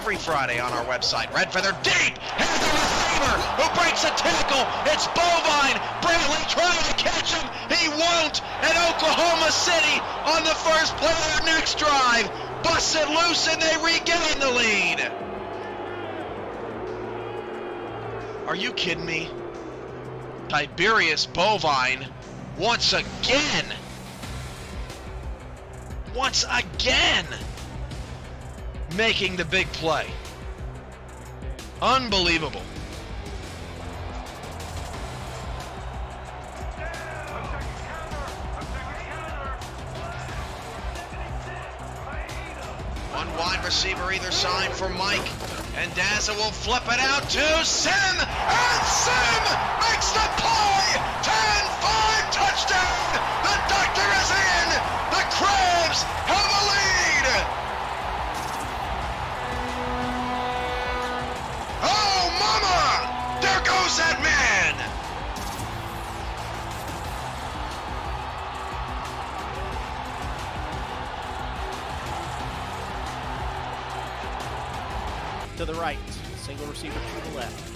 every Friday on our website. Red feather deep, and the receiver who breaks a tackle. It's Bovine. Bradley trying to catch him. He won't. And Oklahoma City on the first play of their next drive busts it loose and they regain the lead. Are you kidding me? Tiberius Bovine once again making the big play. Unbelievable. One wide receiver either side for Mike, and Daza will flip it out to Sim, and Sim makes the play. 10-5 touchdown. The doctor is in. The Crabs have a lead. Oh, mama! There goes that man. To the right, single receiver to the left.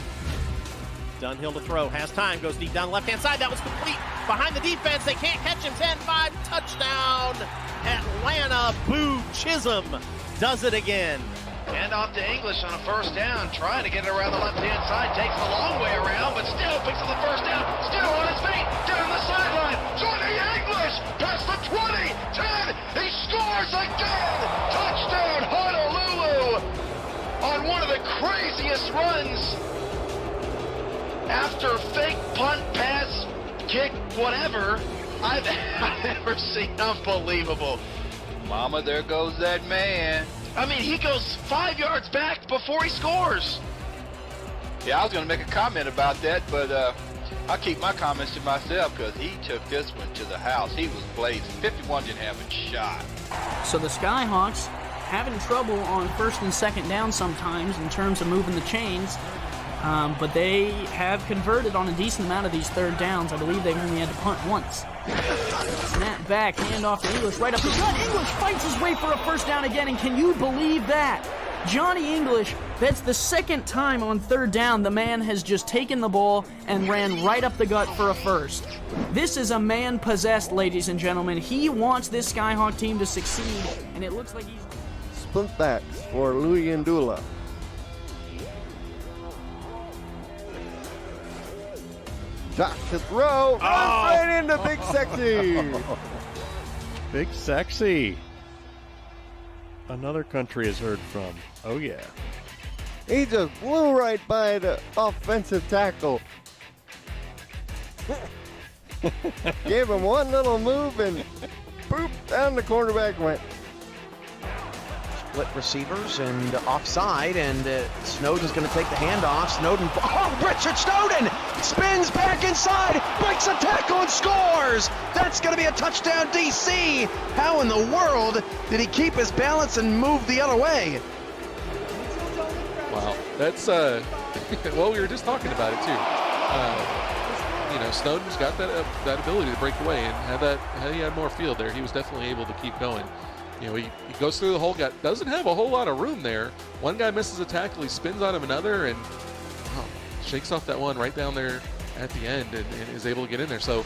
Dunhill to throw, has time, goes deep down the left-hand side. That was complete behind the defense. They can't catch him. 10-5 touchdown. Atlanta. Boo Chisholm does it again. Hand off to English on a first down, trying to get it around the left-hand side. Takes the long way around, but still picks up the first down. Still on his feet, down the sideline. Johnny English past the 20, 10. He scores again. Touchdown, Honolulu. On one of the craziest runs after fake punt, pass, kick, whatever I've ever seen. Unbelievable. Mama, there goes that man. I mean, he goes 5 yards back before he scores. Yeah, I was going to make a comment about that, but I'll keep my comments to myself because he took this one to the house. He was blazing. 51 didn't have a shot. So the Skyhawks having trouble on first and second down sometimes in terms of moving the chains, but they have converted on a decent amount of these third downs. I believe they've only had to punt once. Snap back, handoff to English, right up the gut. English fights his way for a first down again, and can you believe that? Johnny English, that's the second time on third down the man has just taken the ball and ran right up the gut for a first. This is a man possessed, ladies and gentlemen. He wants this Skyhawk team to succeed, and it looks like he's... Split backs for Louis Ndula. Josh to throw, runs right into Big Sexy. Big Sexy. Another country has heard from. Oh, yeah. He just blew right by the offensive tackle. Gave him one little move and boop, down the cornerback went. Split receivers and offside, and Snowden's going to take the handoff. Snowden, Richard Snowden spins back inside, breaks a tackle and scores. That's going to be a touchdown, DC. How in the world did he keep his balance and move the other way? Wow, that's well, we were just talking about it too. You know, Snowden's got that ability to break away, and had he had more field there, he was definitely able to keep going. You know, he goes through the whole guy, doesn't have a whole lot of room there. One guy misses a tackle, he spins on him another, and shakes off that one right down there at the end and is able to get in there. So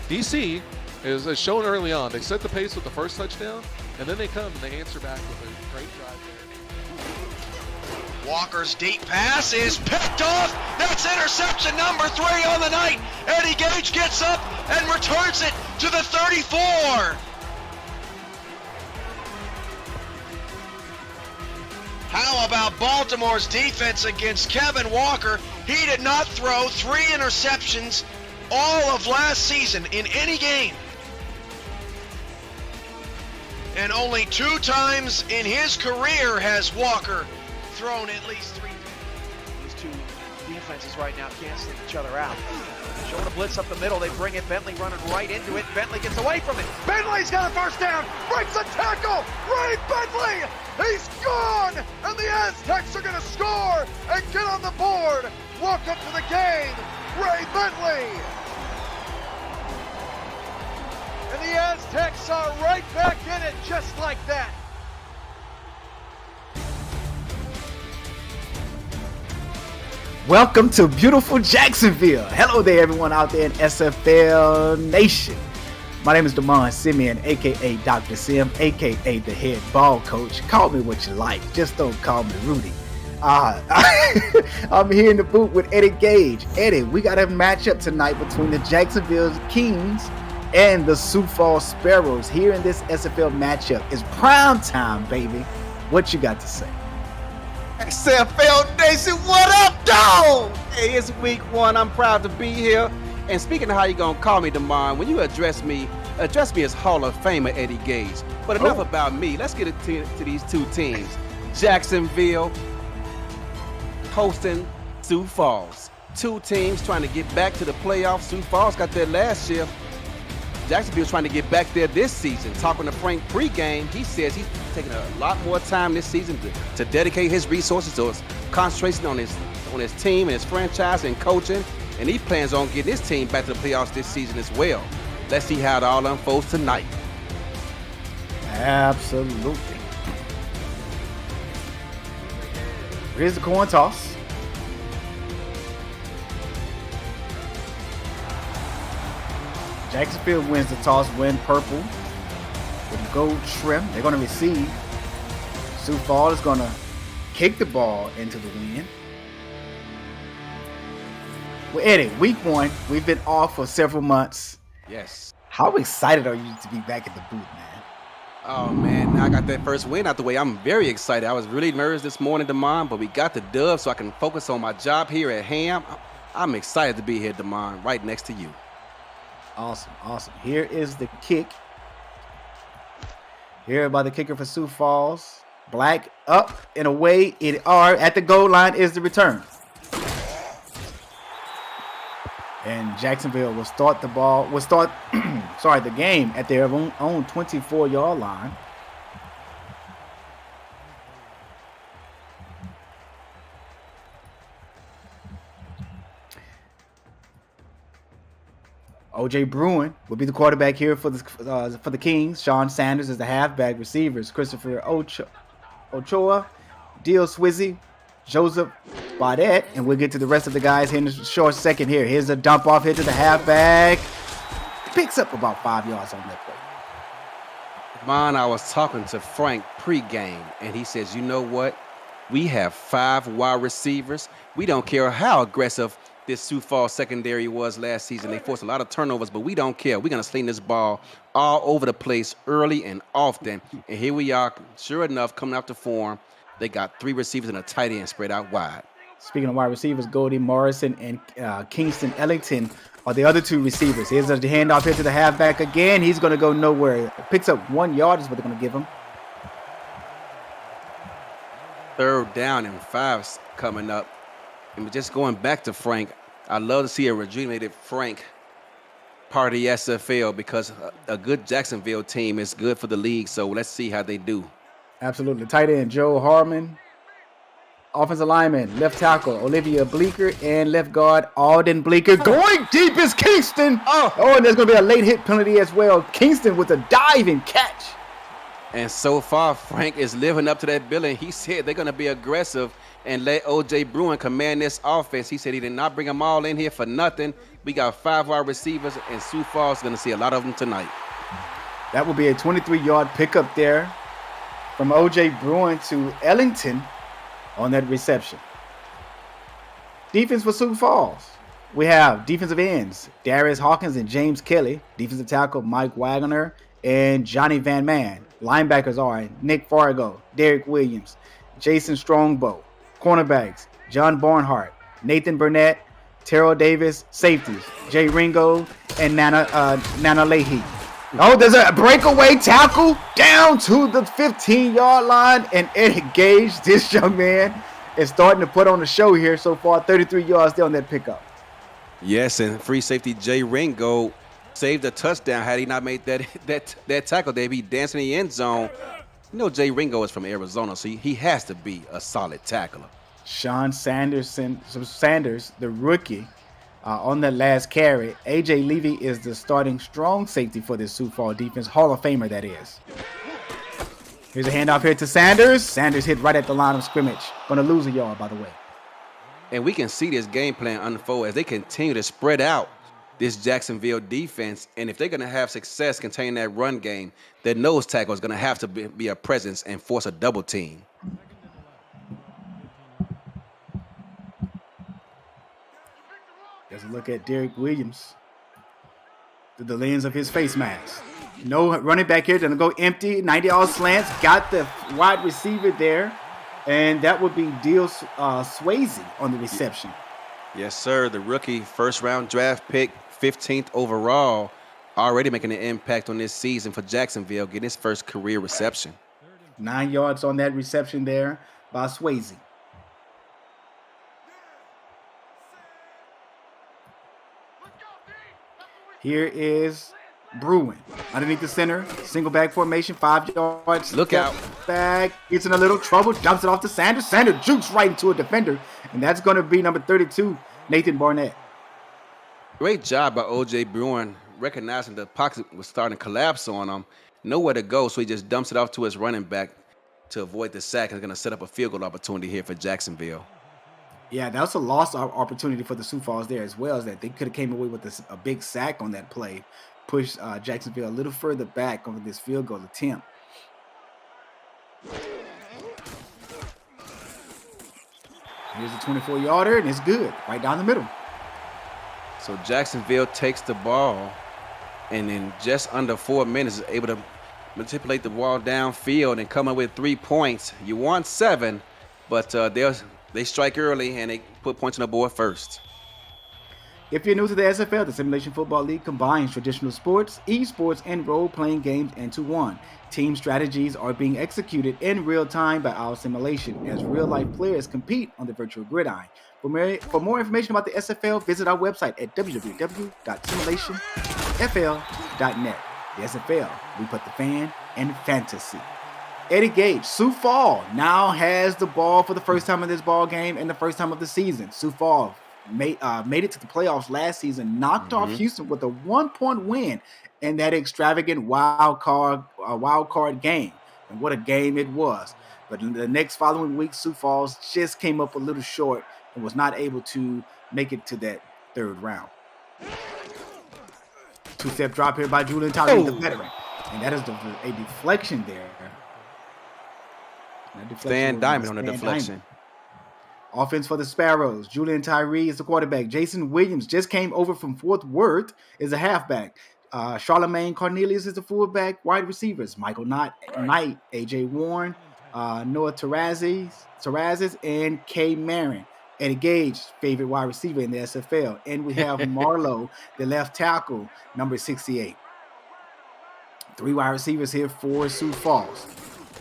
DC is shown early on. They set the pace with the first touchdown, and then they come and they answer back with a great drive there. Walker's deep pass is picked off. That's interception number 3 on the night. Eddie Gage gets up and returns it to the 34. How about Baltimore's defense against Kevin Walker? He did not throw 3 interceptions all of last season in any game. And only 2 times in his career has Walker thrown at least 3. These two defenses right now canceling each other out. Showing a blitz up the middle, they bring it. Bentley running right into it. Bentley gets away from it. Bentley's got a first down. Breaks a tackle. Ray Bentley, he's gone. And the Aztecs are going to score and get on the board. Welcome to the game, Ray Bentley. And the Aztecs are right back in it just like that. Welcome to beautiful Jacksonville. Hello there, everyone out there in SFL Nation. My name is Damon Simeon, a.k.a. Dr. Sim, a.k.a. the head ball coach. Call me what you like. Just don't call me Rudy. I'm here in the booth with Eddie Gage. Eddie, we got a matchup tonight between the Jacksonville Kings and the Sioux Falls Sparrows. Here in this SFL matchup, it's prime time, baby. What you got to say? SFL Nation, what up, dog? Hey, it's week 1. I'm proud to be here. And speaking of how you gonna call me, Damon, when you address me as Hall of Famer Eddie Gage. But enough about me. Let's get to these two teams. Jacksonville hosting Sioux Falls. Two teams trying to get back to the playoffs. Sioux Falls got there last year. Jacksonville's trying to get back there this season. Talking to Frank pregame, he says he's taking a lot more time this season to dedicate his resources to his concentration on his team and his franchise and coaching. And he plans on getting his team back to the playoffs this season as well. Let's see how it all unfolds tonight. Absolutely. Here's the coin toss. Jacksonville wins the toss, win purple with gold trim. They're going to receive. Sioux Falls is going to kick the ball into the wind. Well, Eddie, week 1, we've been off for several months. Yes. How excited are you to be back at the booth, man? Oh, man, now I got that first win out the way. I'm very excited. I was really nervous this morning, Damon, but we got the dub so I can focus on my job here at Ham. I'm excited to be here, Damon, right next to you. Awesome, awesome. Here is the kick. Here by the kicker for Sioux Falls. Black up and away. At the goal line is the return. And Jacksonville will start the game at their own 24-yard line. O.J. Bruin will be the quarterback here for the Kings. Sean Sanders is the halfback. Receivers: Christopher Ochoa, Dio Swizzy, Joseph Baudet, and we'll get to the rest of the guys here in a short second here. Here's a dump off here to the halfback. Picks up about 5 yards on that play. Man, I was talking to Frank pregame, and he says, you know what? We have 5 wide receivers. We don't care how aggressive this Sioux Falls secondary was last season. They forced a lot of turnovers, but we don't care. We're going to sling this ball all over the place early and often. And here we are, sure enough, coming out to form. They got 3 receivers and a tight end spread out wide. Speaking of wide receivers, Goldie Morrison and Kingston Ellington are the other 2 receivers. Here's the handoff here to the halfback again. He's going to go nowhere. Picks up 1 yard is what they're going to give him. 3rd down and 5 coming up. And just going back to Frank, I love to see a rejuvenated Frank part of the SFL because a good Jacksonville team is good for the league. So let's see how they do. Absolutely. Tight end Joe Harmon. Offensive lineman, left tackle Olivia Bleeker, and left guard Alden Bleeker. Going deep is Kingston. And there's going to be a late hit penalty as well. Kingston with a diving catch. And so far, Frank is living up to that billing. He said they're going to be aggressive and let O.J. Bruin command this offense. He said he did not bring them all in here for nothing. We got 5 wide receivers, and Sioux Falls is going to see a lot of them tonight. That will be a 23-yard pickup there from O.J. Bruin to Ellington on that reception. Defense for Sioux Falls. We have defensive ends, Darius Hawkins and James Kelly. Defensive tackle, Mike Wagner and Johnny Van Man. Linebackers are Nick Fargo, Derek Williams, Jason Strongbow. Cornerbacks, John Barnhart, Nathan Burnett, Terrell Davis. Safeties, Jay Ringo and Nana Leahy. Oh, there's a breakaway tackle down to the 15-yard line, and Eddie Gage, this young man, is starting to put on the show here so far. 33 yards there on that pickup. Yes, and free safety Jay Ringo saved a touchdown. Had he not made that tackle, they'd be dancing in the end zone. You know, Jay Ringo is from Arizona, so he has to be a solid tackler. Sean Sanders, the rookie, on that last carry. A.J. Levy is the starting strong safety for this Sioux Falls defense. Hall of Famer, that is. Here's a handoff here to Sanders. Sanders hit right at the line of scrimmage. Going to lose a yard, by the way. And we can see this game plan unfold as they continue to spread out this Jacksonville defense. And if they're going to have success containing that run game, their nose tackle is going to have to be a presence and force a double team. There's a look at Derek Williams through the lens of his face mask. No running back here, gonna go empty, 90-yard slants, got the wide receiver there, and that would be Deal Swayze on the reception. Yes, sir. The rookie first-round draft pick, 15th overall, already making an impact on this season for Jacksonville, getting his first career reception. 9 yards on that reception there by Swayze. Here is Bruin underneath the center, single back formation, 5 yards. Look out. Back, gets in a little trouble, dumps it off to Sanders. Sanders jukes right into a defender, and that's going to be number 32, Nathan Barnett. Great job by O.J. Bruin, recognizing the pocket was starting to collapse on him. Nowhere to go, so he just dumps it off to his running back to avoid the sack. It's going to set up a field goal opportunity here for Jacksonville. Yeah, that was a lost opportunity for the Sioux Falls there as well, as that they could have came away with a big sack on that play, pushed Jacksonville a little further back on this field goal attempt. Here's a 24-yarder, and it's good, right down the middle. So Jacksonville takes the ball, and in just under 4 minutes is able to manipulate the ball downfield and come up with 3 points. You want 7, but they strike early, and they put points on the board first. If you're new to the SFL, the Simulation Football League combines traditional sports, esports, and role-playing games into one. Team strategies are being executed in real time by our simulation as real-life players compete on the virtual gridiron. For more information about the SFL, visit our website at www.simulationfl.net. The SFL, we put the fan in fantasy. Eddie Gage, Sioux Falls now has the ball for the first time in this ball game and the first time of the season. Sioux Falls made it to the playoffs last season, knocked off Houston with a 1-point win in that extravagant wild card game. And what a game it was. But in the next following week, Sioux Falls just came up a little short and was not able to make it to that third round. Two-step drop here by Julian Tyree, the veteran. And that is a deflection there. Stan Diamond on the deflection. Diamond. Offense for the Sparrows. Julian Tyree is the quarterback. Jason Williams just came over from Fort Worth is a halfback. Charlemagne Cornelius is the fullback. Wide receivers. Michael Knight, A.J. Warren, Noah Terrazes, and K. Marin. Eddie Gage, favorite wide receiver in the SFL. And we have Marlowe, the left tackle, number 68. 3 wide receivers here for Sioux Falls.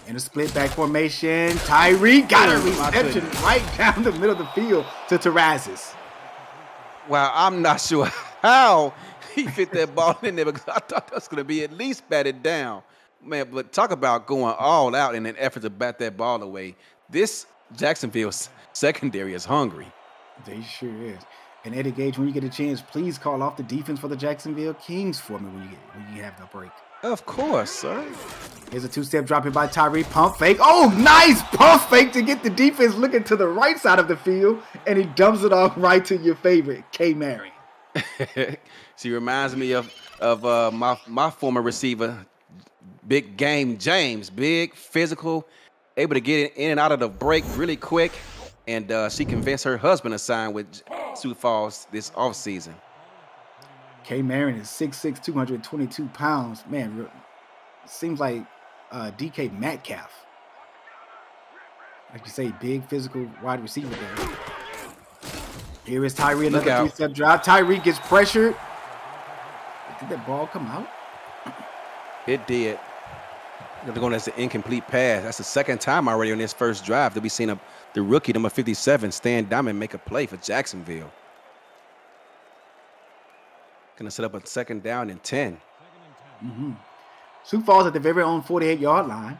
In a split back formation, Tyree got a reception right down the middle of the field to Terrazes. Wow, I'm not sure how he fit that ball in there because I thought that was going to be at least batted down. Man, but talk about going all out in an effort to bat that ball away. This Jacksonville's secondary is hungry. They sure is. And Eddie Gage, when you get a chance, please call off the defense for the Jacksonville Kings for me when you have the break. Of course, sir. Here's a two-step drop in by Tyree. Pump fake. Oh, nice pump fake to get the defense looking to the right side of the field. And he dumps it off right to your favorite, K. Mary. She reminds me of my former receiver, Big Game James. Big, physical, able to get in and out of the break really quick. And she convinced her husband to sign with Sioux Falls this offseason. K. Marin is 6'6", 222 pounds. Man, seems like DK Metcalf. Like you say, big physical wide receiver there. Here is Tyree, another two-step drop. Tyree gets pressured. Did that ball come out? It did. They're going as an incomplete pass. That's the second time already on this first drive that we've seen the rookie, number 57, Stan Diamond, make a play for Jacksonville. Going to set up a 2nd down and 10. Sioux Falls at the very own 48-yard line.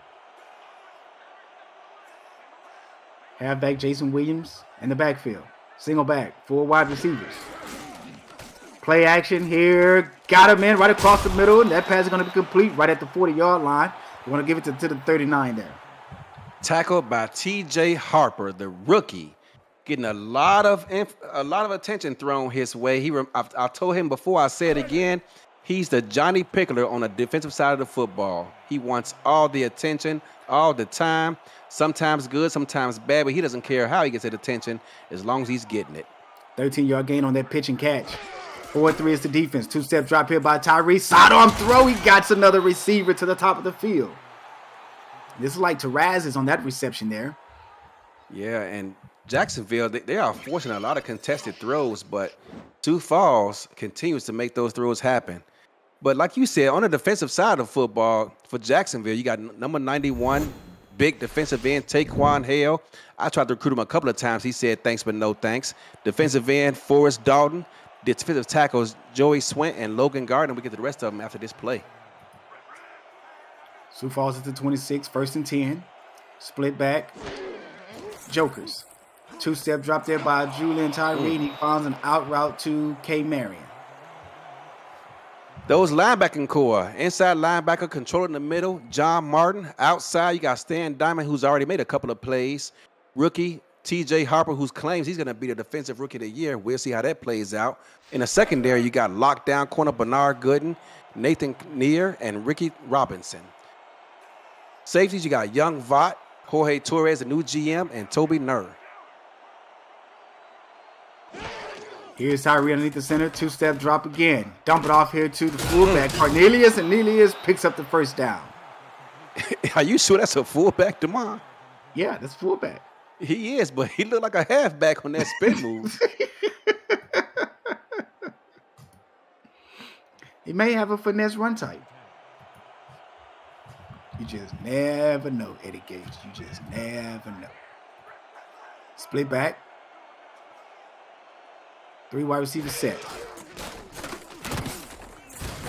Halfback Jason Williams in the backfield. Single back, 4 wide receivers. Play action here. Got him in right across the middle. And that pass is going to be complete right at the 40-yard line. We're going to give it to the 39 there. Tackled by T.J. Harper, the rookie. getting a lot of attention thrown his way. I told him before, I said again, he's the Johnny Pickler on the defensive side of the football. He wants all the attention all the time. Sometimes good, sometimes bad, but he doesn't care how he gets that attention as long as he's getting it. 13-yard gain on that pitch and catch. 4-3 is the defense. 2-step drop here by Tyree. Sidearm throw. He got another receiver to the top of the field. This is like Taraz is on that reception there. Yeah, and Jacksonville, they are forcing a lot of contested throws, but Sioux Falls continues to make those throws happen. But like you said, on the defensive side of football, for Jacksonville, you got number 91, big defensive end, Taquan Hale. I tried to recruit him a couple of times. He said thanks, but no thanks. Defensive end, Forrest Dalton. Defensive tackles, Joey Swint and Logan Gardner. We get to the rest of them after this play. Sioux Falls at the 26, 1st and 10. Split back. Jokers. 2-step drop there by Julian Tyree. He finds an out route to K. Marion. Those linebacking core. Inside linebacker, controlling the middle, John Martin. Outside, you got Stan Diamond, who's already made a couple of plays. Rookie, T.J. Harper, who claims he's going to be the defensive rookie of the year. We'll see how that plays out. In the secondary, you got lockdown corner Bernard Gooden, Nathan Neer, and Ricky Robinson. Safeties, you got Young Vaught, Jorge Torres, the new GM, and Toby Nur. Here's Tyree underneath the center. 2-step drop again. Dump it off here to the fullback, Cornelius, and Cornelius picks up the first down. Are you sure that's a fullback, DeMond? Yeah, that's fullback. He is, but he looked like a halfback on that spin move. He may have a finesse run type. You just never know, Eddie Gage. You just never know. Split back. 3 wide receiver set.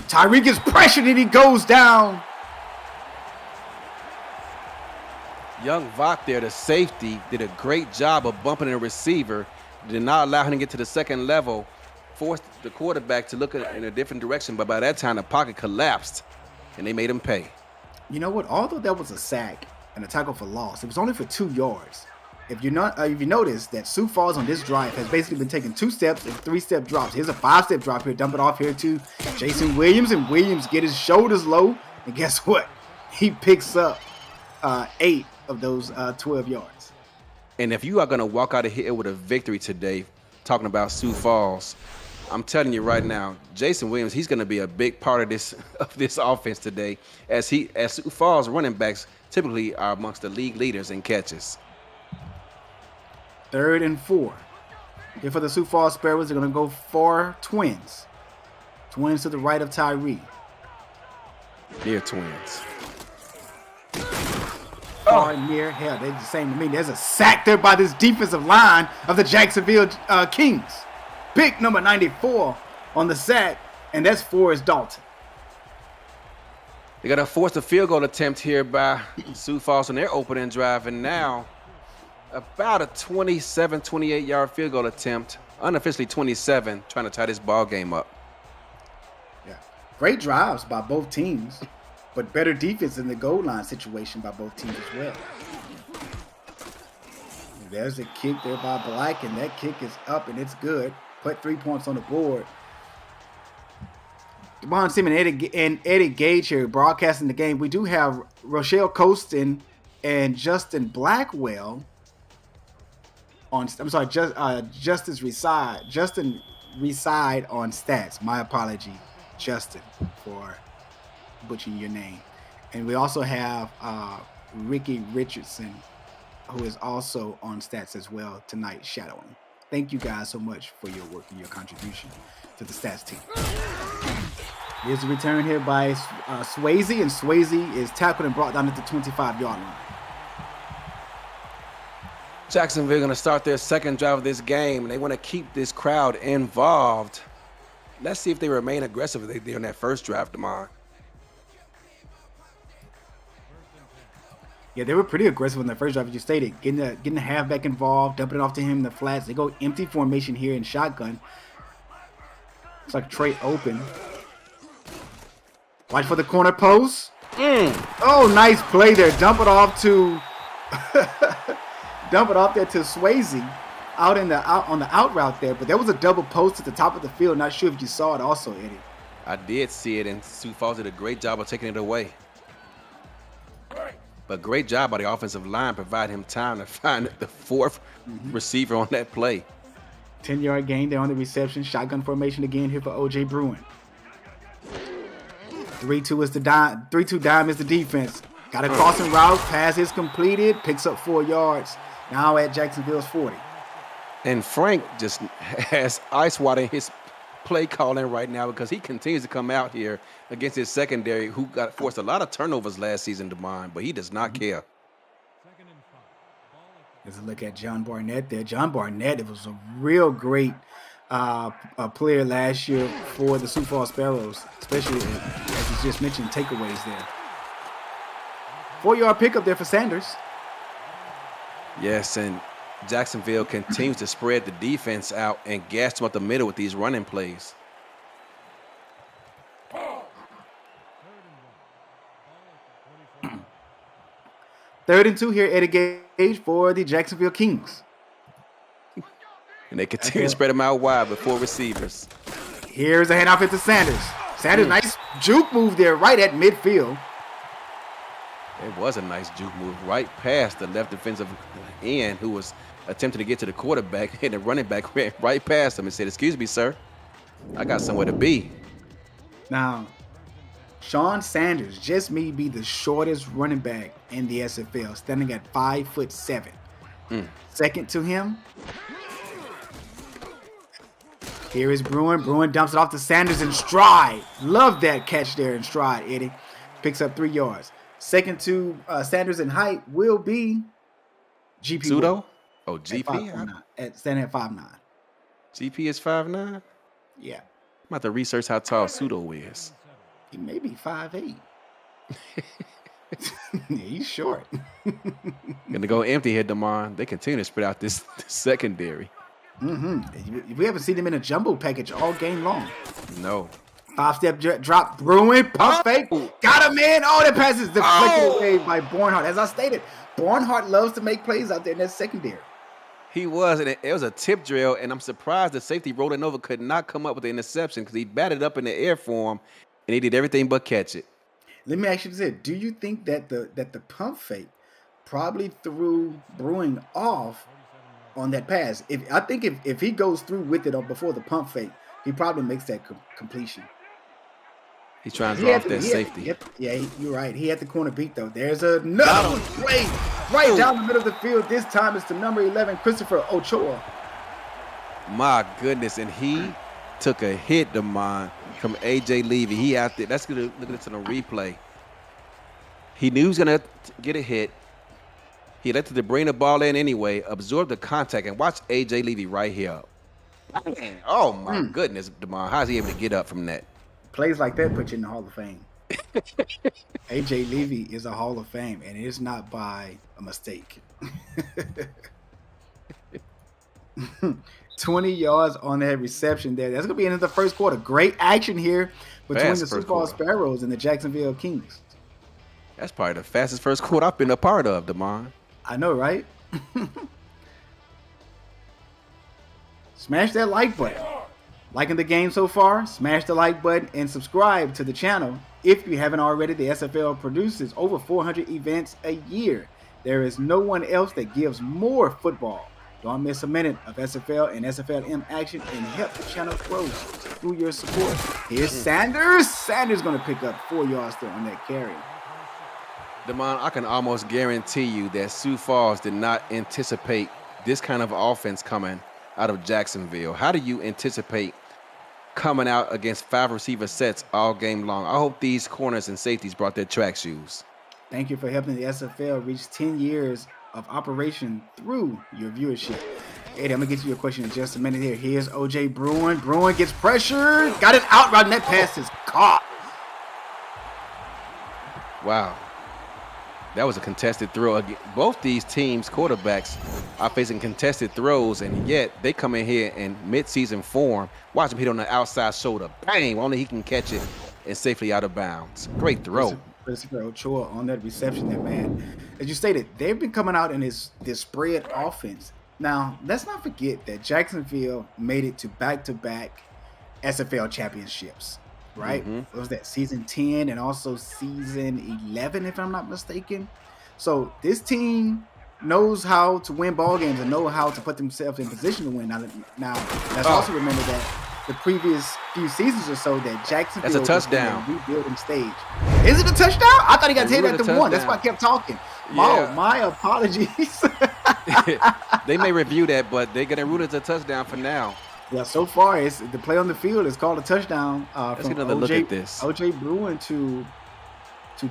Tyreek gets pressured and he goes down. Young Vaught there, the safety, did a great job of bumping the receiver. Did not allow him to get to the second level. Forced the quarterback to look in a different direction, but by that time the pocket collapsed and they made him pay. You know what? Although that was a sack and a tackle for loss, it was only for 2 yards. If you notice that Sioux Falls on this drive has basically been taking 2 steps and 3-step drops. Here's a 5-step drop here. Dump it off here to Jason Williams, and Williams get his shoulders low. And guess what? He picks up 8 of those 12 yards. And if you are going to walk out of here with a victory today, talking about Sioux Falls, I'm telling you right now, Jason Williams, he's going to be a big part of this offense today, as Sioux Falls running backs typically are amongst the league leaders in catches. 3rd and 4. Here for the Sioux Falls Sparrows, they're going to go 4 twins. Twins to the right of Tyree. Near twins. Far near. Hell, they're the same to me. There's a sack there by this defensive line of the Jacksonville Kings. Pick number 94 on the sack, and that's Forrest Dalton. They got to force a field goal attempt here by Sioux Falls on their opening drive, and now about a 27, 28-yard field goal attempt, unofficially 27, trying to tie this ball game up. Yeah, great drives by both teams, but better defense in the goal line situation by both teams as well. There's a kick there by Black, and that kick is up, and it's good. Put 3 points on the board. Devon Simmons and Eddie Gage here broadcasting the game. We do have Rochelle Costin and Justin Blackwell on. I'm sorry, Justin Reside on stats. My apology, Justin, for butchering your name. And we also have Ricky Richardson, who is also on stats as well tonight, shadowing. Thank you guys so much for your work and your contribution to the stats team. Here's the return here by Swayze, and Swayze is tackled and brought down at the 25-yard line. Jacksonville going to start their second drive of this game, and they want to keep this crowd involved. Let's see if they remain aggressive as they did on that first drive, DeMond. Yeah, they were pretty aggressive on the first drive, as you stated, getting the halfback involved, dumping it off to him in the flats. They go empty formation here in shotgun. Looks like Trey open. Watch for the corner post. Oh, nice play there. Dump it off there to Swayze. out on the out route there, but there was a double post at the top of the field. Not sure if you saw it also, Eddie. I did see it, and Sioux Falls did a great job of taking it away. But great job by the offensive line, providing him time to find the fourth receiver on that play. 10-yard gain there on the reception. Shotgun formation again here for O.J. Bruin. 3-2 is the dime. 3-2 dime is the defense. Got a crossing route. Pass is completed. Picks up 4 yards. Now at Jacksonville's 40. And Frank just has ice water in his play calling right now because he continues to come out here against his secondary, who got forced a lot of turnovers last season, DeMond, but he does not care. Let's look at John Barnett there. John Barnett, it was a real great player last year for the Sioux Falls Sparrows, especially as you just mentioned, takeaways there. 4-yard pickup there for Sanders. Yes, and Jacksonville continues to spread the defense out and gas them up the middle with these running plays. Third and 2 here, Eddie Gage for the Jacksonville Kings. And they continue to spread them out wide with 4 receivers. Here's a handoff into Sanders. Sanders, nice juke move there right at midfield. It was a nice juke move right past the left defensive end who was attempting to get to the quarterback, and the running back ran right past him and said, "Excuse me, sir, I got somewhere to be." Now, Sean Sanders just may be the shortest running back in the SFL, standing at 5'7". Second to him, here is Bruin. Bruin dumps it off to Sanders in stride. Love that catch there in stride, Eddie. Picks up 3 yards. Second to Sanders in height will be GP. Pseudo? Oh, GP? Standing at 5'9". GP is 5'9"? Yeah. I'm about to research how tall Pseudo is. He may be 5'8". He's short. Gonna go empty here, DeMond. They continue to spread out this secondary. We haven't seen him in a jumbo package all game long. No. 5-step drop. Bruin, pump fake. Got him in. Oh, that pass is deflected away by Bornhart. As I stated, Bornhart loves to make plays out there in that secondary. He was, and it was a tip drill, and I'm surprised the safety rolling over could not come up with the interception because he batted up in the air for him, and he did everything but catch it. Let me ask you this: do you think that the pump fake probably threw Bruin off on that pass? I think if he goes through with it or before the pump fake, he probably makes that completion. He's trying to draw off that safety. You're right. He had the corner beat, though. There's another play right down the middle of the field. This time it's to number 11, Christopher Ochoa. My goodness, and he took a hit, DeMond, from A.J. Levy. He out there. Let's look at this on a replay. He knew he was going to get a hit. He elected to bring the ball in anyway, absorb the contact, and watch A.J. Levy right here. Oh, my goodness, DeMond. How's he able to get up from that? Plays like that put you in the Hall of Fame. A.J. Levy is a Hall of Fame, and it is not by a mistake. 20 yards on that reception there. That's going to be into the first quarter. Great action here between the Sioux Falls Sparrows and the Jacksonville Kings. That's probably the fastest first quarter I've been a part of, DeMond. I know, right? Smash that like button. Liking the game so far? Smash the like button and subscribe to the channel. If you haven't already, the SFL produces over 400 events a year. There is no one else that gives more football. Don't miss a minute of SFL and SFLM action and help the channel grow through your support. Here's Sanders. Sanders going to pick up 4 yards there on that carry. DeMond, I can almost guarantee you that Sioux Falls did not anticipate this kind of offense coming out of Jacksonville. How do you anticipate coming out against 5 receiver sets all game long? I hope these corners and safeties brought their track shoes. Thank you for helping the SFL reach 10 years of operation through your viewership. Eddie, I'm going to get you a question in just a minute here. Here's O.J. Bruin. Bruin gets pressured. Got it out right, and that pass is caught. Wow. That was a contested throw. Both these teams' quarterbacks are facing contested throws, and yet they come in here in mid-season form. Watch him hit on the outside shoulder. Bang! Only he can catch it and safely out of bounds. Great throw. Christopher Ochoa on that reception there, man. As you stated, they've been coming out in this spread offense. Now, let's not forget that Jacksonville made it to back-to-back SFL championships, right? What was that, season 10 and also season 11, if I'm not mistaken? So this team knows how to win ball games and know how to put themselves in position to win. Now let's also remember that the previous few seasons or so that Jacksonville That's a touchdown. was in a rebuilding stage. Is it a touchdown? I thought he got hit at the one. That's why I kept talking. Yeah. My apologies. They may review that, but they're gonna rule it as a touchdown for now. Yeah, so far it's the play on the field is called a touchdown. Let's From get another look at this. OJ Bruin to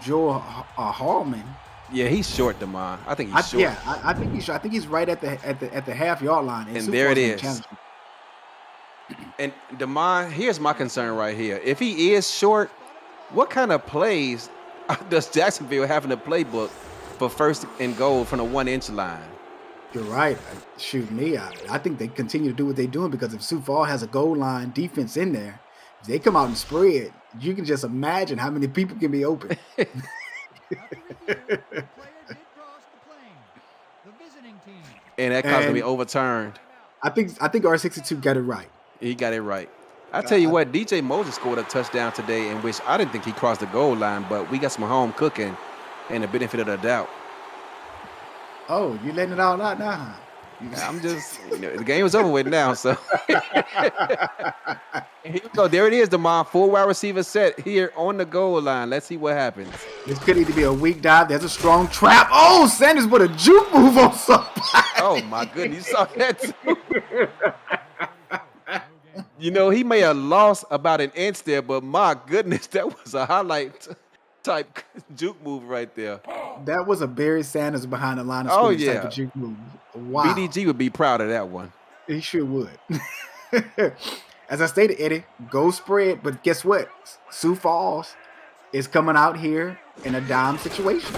Joel Hallman. Yeah, he's short, Damon. I think he's short. Yeah, I think he's short. I think he's right at the half yard line. And there it is. And Damon, here's my concern right here. If he is short, what kind of plays does Jacksonville have in the playbook for first and goal from the 1-inch line? You're right. Shoot me. I think they continue to do what they're doing because if Sioux Falls has a goal line defense in there, if they come out and spread, you can just imagine how many people can be open. And that caused to be overturned. I think R62 got it right. He got it right. I tell you what, DJ Moses scored a touchdown today in which I didn't think he crossed the goal line, but we got some home cooking and the benefit of the doubt. Oh, you letting it all out now? I'm just, the game is over with now, so. Here we go. There it is, Damon. 4 wide receiver set here on the goal line. Let's see what happens. This could either be a weak dive. There's a strong trap. Oh, Sanders with a juke move on somebody. Oh, my goodness. You saw that, too. He may have lost about an inch there, but my goodness, that was a highlight type juke move right there. That was a Barry Sanders behind the line of scrimmage type of juke move. Wow. BDG would be proud of that one. He sure would. As I stated, Eddie, go spread, but guess what? Sioux Falls is coming out here in a dime situation.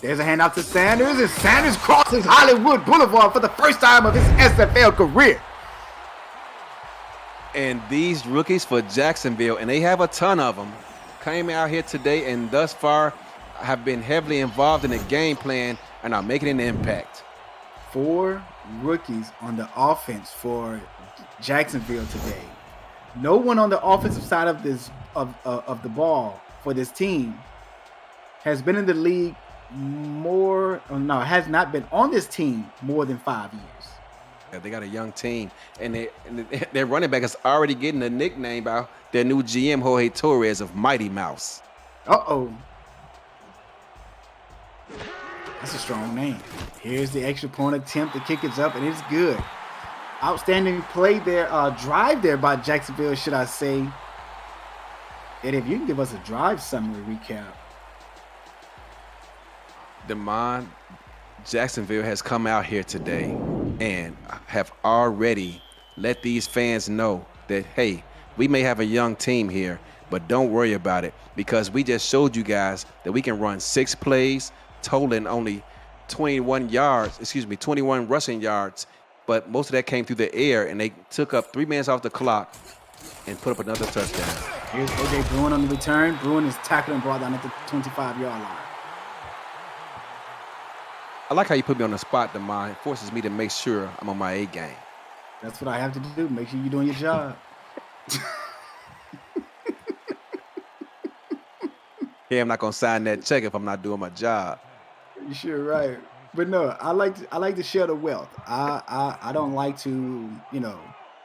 There's a handout to Sanders, and Sanders crosses Hollywood Boulevard for the first time of his SFL career. And these rookies for Jacksonville, and they have a ton of them, came out here today and thus far have been heavily involved in the game plan and are making an impact. 4 rookies on the offense for Jacksonville today. No one on the offensive side of the ball for this team has been in the league has not been on this team more than 5 years. Yeah, they got a young team, and their running back is already getting a nickname by their new GM Jorge Torres of Mighty Mouse. Uh-oh. That's a strong name. Here's the extra point attempt. The kick is up, and it's good. Outstanding play there, drive there by Jacksonville, should I say. And if you can give us a drive summary recap. Damon, Jacksonville has come out here today and have already let these fans know that, hey, we may have a young team here, but don't worry about it because we just showed you guys that we can run 6 plays, totaling only 21 rushing yards, but most of that came through the air, and they took up 3 minutes off the clock and put up another touchdown. Here's OJ Bruin on the return. Bruin is tackled and brought down at the 25-yard line. I like how you put me on the spot, Damon. It forces me to make sure I'm on my A game. That's what I have to do. Make sure you're doing your job. Yeah, I'm not gonna sign that check if I'm not doing my job. You're sure right. But no, I like to share the wealth. I don't like to,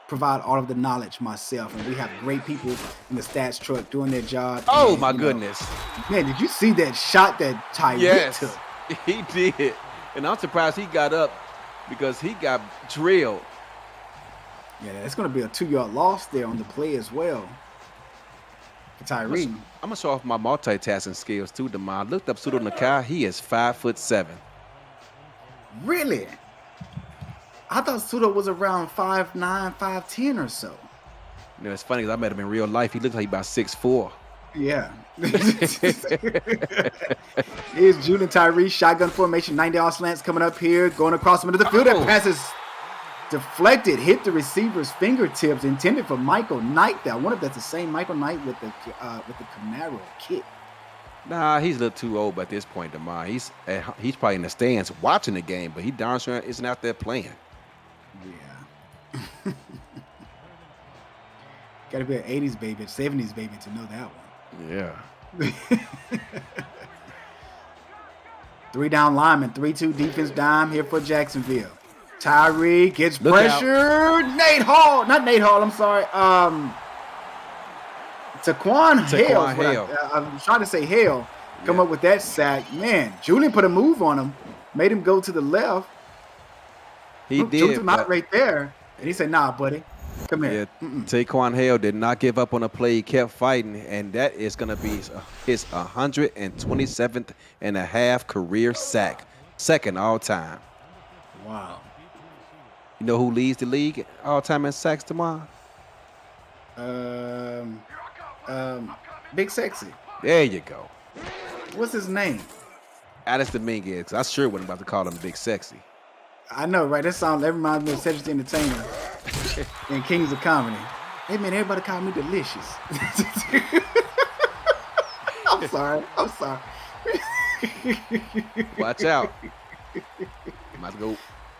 provide all of the knowledge myself. And we have great people in the stats truck doing their job. Oh, and, my goodness. Man, did you see that shot that Tyreek took? He did. And I'm surprised he got up because he got drilled. Yeah, it's going to be a 2-yard loss there on the play as well for Tyreek. I'm going to show off my multitasking skills too, Damon. I looked up Pseudo Nakai. He is 5'7". Really? I thought Pseudo was around 5'9", 5'10" or so. It's funny because I met him in real life. He looked like about 6'4". Yeah. Here's Julian Tyree, shotgun formation, 90-yard slants coming up here, going across the middle of the field. That pass is deflected, hit the receiver's fingertips, intended for Michael Knight. I wonder if that's the same Michael Knight with the Camaro kit. Nah, he's a little too old at this point, Damon. He's probably in the stands watching the game, but he darn sure isn't out there playing. Yeah. Got to be an 80s baby, a 70s baby to know that one. Yeah. 3 down lineman, 3-2 defense dime here for Jacksonville. Tyree gets Look pressured. Nate Hall. Not Nate Hall, I'm sorry. Taquan Hale. I'm trying to say Hale. Come up with that sack. Man, Julian put a move on him. Made him go to the left. He did. Julian him out right there. And he said, nah, buddy. Come here. Yeah, Taquan Hale did not give up on the play. He kept fighting, and that is going to be his 127th and a half career sack. Second all time. Wow. You know who leads the league all time in sacks tomorrow? Big Sexy. There you go. What's his name? Alice Dominguez. I sure wasn't about to call him Big Sexy. I know, right? That reminds me of Cedric the Entertainer and Kings of Comedy. Hey, man, everybody call me Delicious. I'm sorry. Watch out. I'm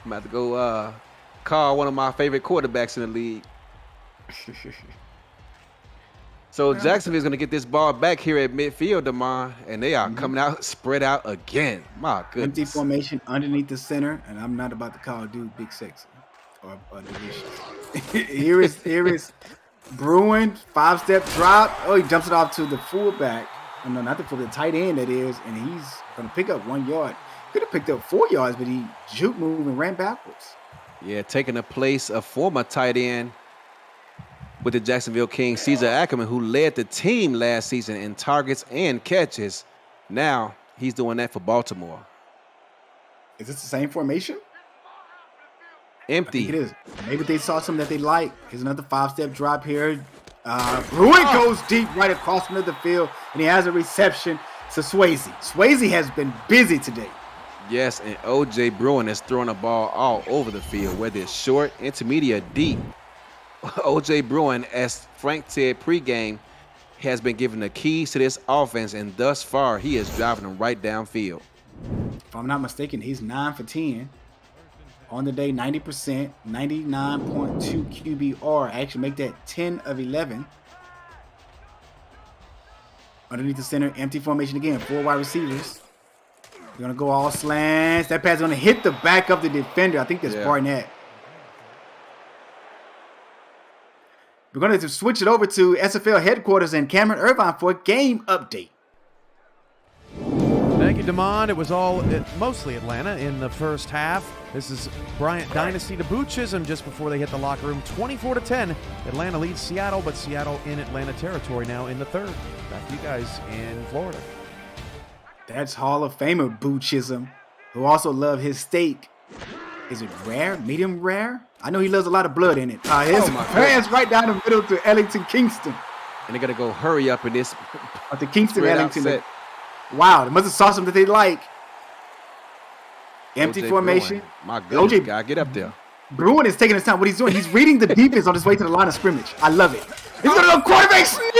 about to go call one of my favorite quarterbacks in the league. So Jacksonville's going to get this ball back here at midfield tomorrow, and they are coming out spread out again. My goodness. Empty formation underneath the center, and I'm not about to call a dude Big Sexy or Delicious. Here is Bruin, 5-step drop. Oh, he jumps it off to the fullback. Oh, no, not the fullback, the tight end that is, and he's going to pick up 1 yard. Could have picked up 4 yards, but he juke moved and ran backwards. Yeah, taking the place of former tight end with the Jacksonville Kings, Caesar Ackerman, who led the team last season in targets and catches. Now he's doing that for Baltimore. Is this the same formation? Empty. I think it is. Maybe they saw something that they like. Here's another 5-step drop here. Bruin goes deep right across the field, and he has a reception to Swayze. Swayze has been busy today. Yes, and O.J. Bruin is throwing the ball all over the field, whether it's short, intermediate, deep. O.J. Bruin, as Frank said pregame, has been given the keys to this offense, and thus far, he is driving them right downfield. If I'm not mistaken, he's 9 for 10. On the day, 90%, 99.2 QBR. Actually make that 10 of 11. Underneath the center, empty formation again. 4 wide receivers. They're going to go all slants. That pass is going to hit the back of the defender. I think that's Barnett. We're going to switch it over to SFL headquarters and Cameron Irvine for a game update. Thank you, Damon. It was all mostly Atlanta in the first half. This is Bryant Dynasty to boot Chisholm just before they hit the locker room. 24-10. Atlanta leads Seattle, but Seattle in Atlanta territory now in the third. Back to you guys in Florida. That's Hall of Famer Boo Chisholm, who also loves his steak. Is it rare? Medium rare? I know he loves a lot of blood in it. His fans right down the middle to Ellington Kingston. And they got to go hurry up in this. The Kingston Ellington. Wow, they must have saw something they like. Empty O.J. formation. Bruin. My goodness, guy, get up there. Bruin is taking his time. What he's doing, he's reading the defense on his way to the line of scrimmage. I love it. He's going to go quarterback sneak.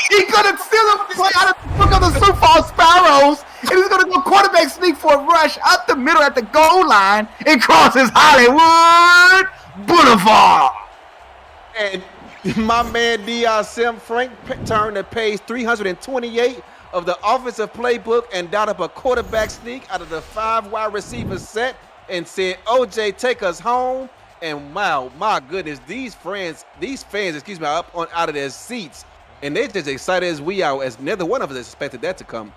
He's going to steal a play out of the book of the Sioux Sparrows. And he's going to go quarterback sneak for a rush up the middle at the goal line and crosses Hollywood Boulevard. And my man D.R. Sim Frank turned to page 328 of the offensive playbook and dialed up a quarterback sneak out of the 5 wide receiver set and said, OJ, take us home. And wow, my goodness, these fans, are up on out of their seats. And they're just excited as we are, as neither one of us expected that to come.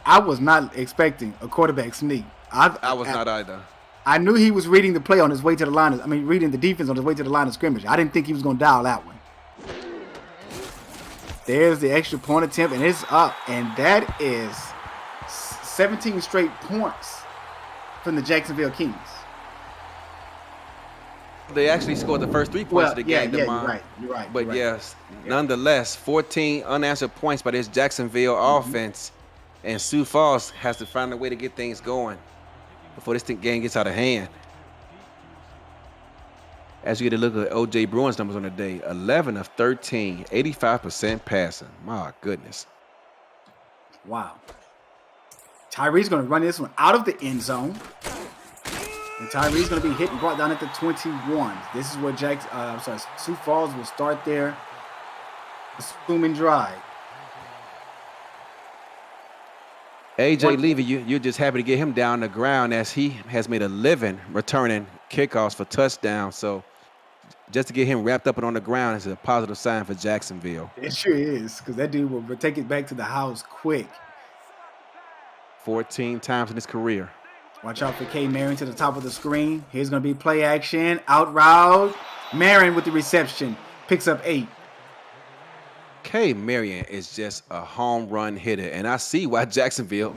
I was not expecting a quarterback sneak. I was not either. I knew he was reading the play on his way to the line. Reading the defense on his way to the line of scrimmage. I didn't think he was going to dial that one. There's the extra point attempt, and it's up. And that is 17 straight points from the Jacksonville Kings. They actually scored the first 3 points of the game. You're right. But yes, nonetheless, 14 unanswered points by this Jacksonville offense. And Sioux Falls has to find a way to get things going before this game gets out of hand. As you get a look at O.J. Bruin's numbers on the day, 11 of 13, 85% passing. My goodness. Wow. Tyree's going to run this one out of the end zone. And Tyree's going to be hit and brought down at the 21. This is where Sioux Falls will start their assuming drive. AJ Levy, you're just happy to get him down the ground as he has made a living returning kickoffs for touchdowns. So just to get him wrapped up and on the ground is a positive sign for Jacksonville. It sure is, because that dude will take it back to the house quick. 14 times in his career. Watch out for K. Marion to the top of the screen. Here's going to be play action. Out route. Marion with the reception. Picks up 8. K. Marion is just a home run hitter. And I see why Jacksonville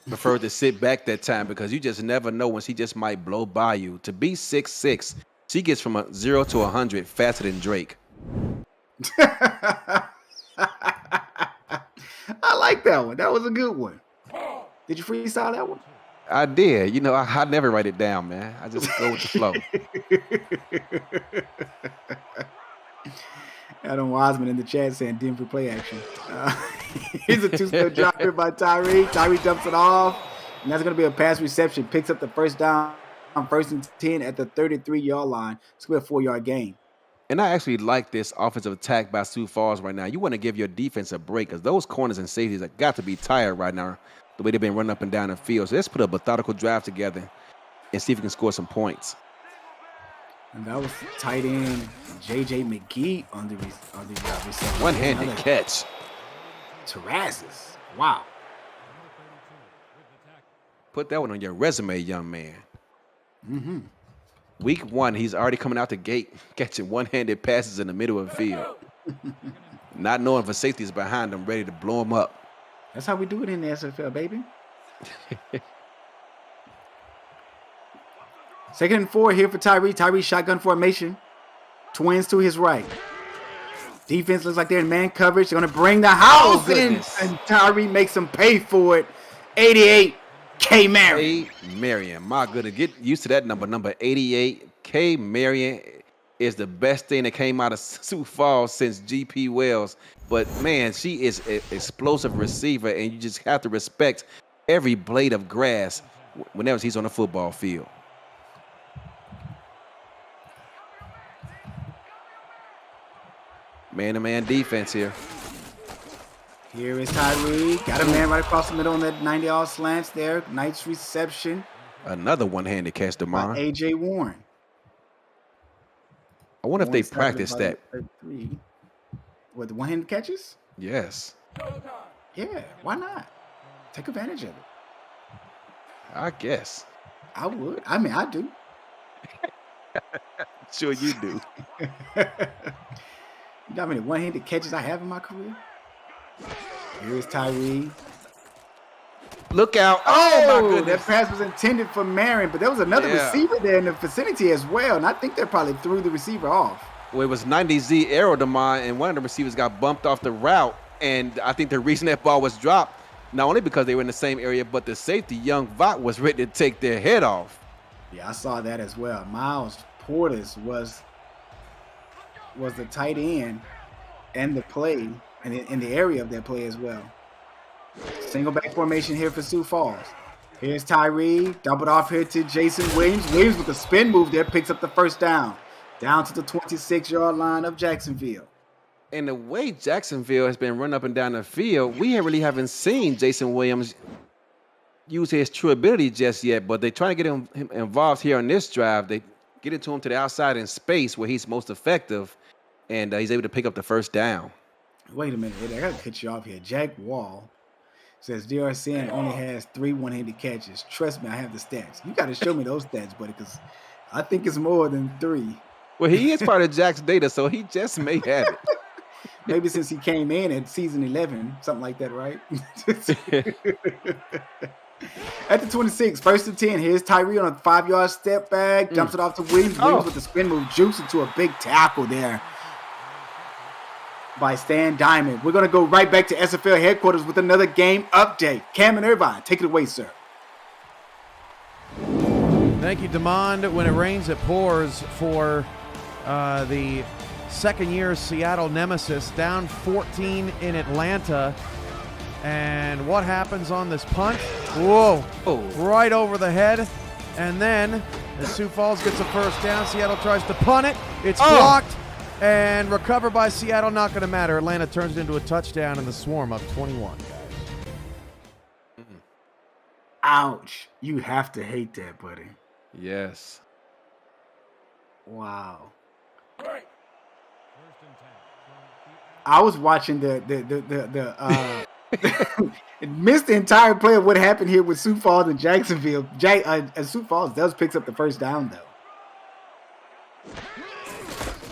preferred to sit back that time, because you just never know when she just might blow by you. To be 6'6", she gets from a 0 to 100 faster than Drake. I like that one. That was a good one. Did you freestyle that one? I did. You know, I never write it down, man. I just go with the flow. Adam Wiseman in the chat saying Denver play action. Here's a two-step drop here by Tyree. Tyree dumps it off, and that's going to be a pass reception. Picks up the first down on 1st and 10 at the 33-yard line. It's going to be a 4-yard gain. And I actually like this offensive attack by Sioux Falls right now. You want to give your defense a break, because those corners and safeties have got to be tired right now, the way they've been running up and down the field. So let's put a methodical drive together and see if we can score some points. And that was tight end J.J. McGee on the reception. One-handed catch. Terrazas. Wow. Put that one on your resume, young man. Mm-hmm. Week 1, he's already coming out the gate, catching one-handed passes in the middle of the field. Not knowing if a safety is behind him, ready to blow him up. That's how we do it in the SFL, baby. 2nd and 4 here for Tyree. Tyree shotgun formation. Twins to his right. Defense looks like they're in man coverage. They're going to bring the house in, and Tyree makes them pay for it. 88, K. Marion. K. Marion. My goodness, get used to that number 88. K. Marion is the best thing that came out of Sioux Falls since G.P. Wells. But, man, she is an explosive receiver, and you just have to respect every blade of grass whenever he's on the football field. Man-to-man defense here. Here is Tyree. Got a man right across the middle on that 90-yard slants there. Nice reception. Another one-handed catch, DeMar. A.J. Warren. I wonder if they practiced that. What, the one-handed catches? Yes. Yeah, why not? Take advantage of it. I guess. I would. I mean, I do. Sure you do. You know how many one-handed catches I have in my career? Here's Tyree. Look out. Oh, my goodness. That pass was intended for Marion, but there was another receiver there in the vicinity as well, and I think they probably threw the receiver off. Well, it was 90Z Aerodemar, and one of the receivers got bumped off the route, and I think the reason that ball was dropped, not only because they were in the same area, but the safety, Young Vought, was ready to take their head off. Yeah, I saw that as well. Miles Portis was the tight end and the play, and in the area of that play as well. Single back formation here for Sioux Falls. Here's Tyree, dump it off here to Jason Williams. Williams with a spin move there, picks up the first down. Down to the 26-yard line of Jacksonville. And the way Jacksonville has been run up and down the field, we really haven't seen Jason Williams use his true ability just yet, but they're trying to get him involved here on this drive. They get it to him to the outside in space where he's most effective, and he's able to pick up the first down. Wait a minute. I got to cut you off here. Jack Wall says DRCN only has 3 one-handed catches. Trust me, I have the stats. You got to show me those stats, buddy, because I think it's more than 3. Well, he is part of Jack's data, so he just may have it. Maybe since he came in at season 11, something like that, right? At the 26, 1st and 10. Here's Tyree on a 5-yard step back. Dumps it off to Williams. Williams with the spin move. Jukes into a big tackle there by Stan Diamond. We're going to go right back to SFL headquarters with another game update. Cam and Irvine, take it away, sir. Thank you, Demond. When it rains, it pours for the second-year Seattle nemesis, down 14 in Atlanta. And what happens on this punt? Whoa, right over the head. And then As Sioux Falls gets a first down, Seattle tries to punt it. It's blocked and recovered by Seattle. Not going to matter. Atlanta turns it into a touchdown in the Swarm up 21, guys. Ouch. You have to hate that, buddy. Yes. Wow. I was watching the missed the entire play of what happened here with Sioux Falls and Jacksonville. Sioux Falls does picks up the first down though.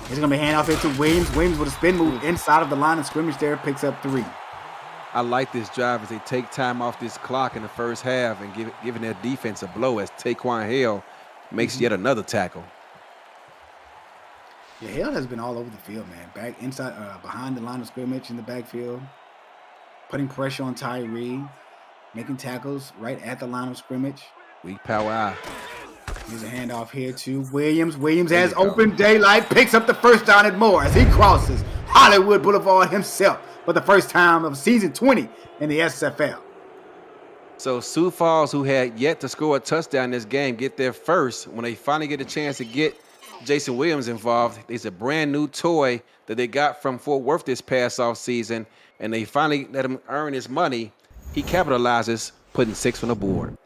He's gonna be hand off here to Williams. Williams with a spin move inside of the line of scrimmage there, picks up 3. I like this drive as they take time off this clock in the first half and giving their defense a blow as Taquan Hale makes yet another tackle. Yeah, Hale has been all over the field, man. Back inside, behind the line of scrimmage in the backfield, putting pressure on Tyree, making tackles right at the line of scrimmage. Weak power eye. Here's a handoff here to Williams. Williams has open daylight, picks up the first down and more as he crosses Hollywood Boulevard himself for the first time of season 20 in the SFL. So Sioux Falls, who had yet to score a touchdown in this game, get their first. When they finally get a chance to get Jason Williams involved, it's a brand new toy that they got from Fort Worth this past off season, and they finally let him earn his money. He capitalizes, putting 6 on the board.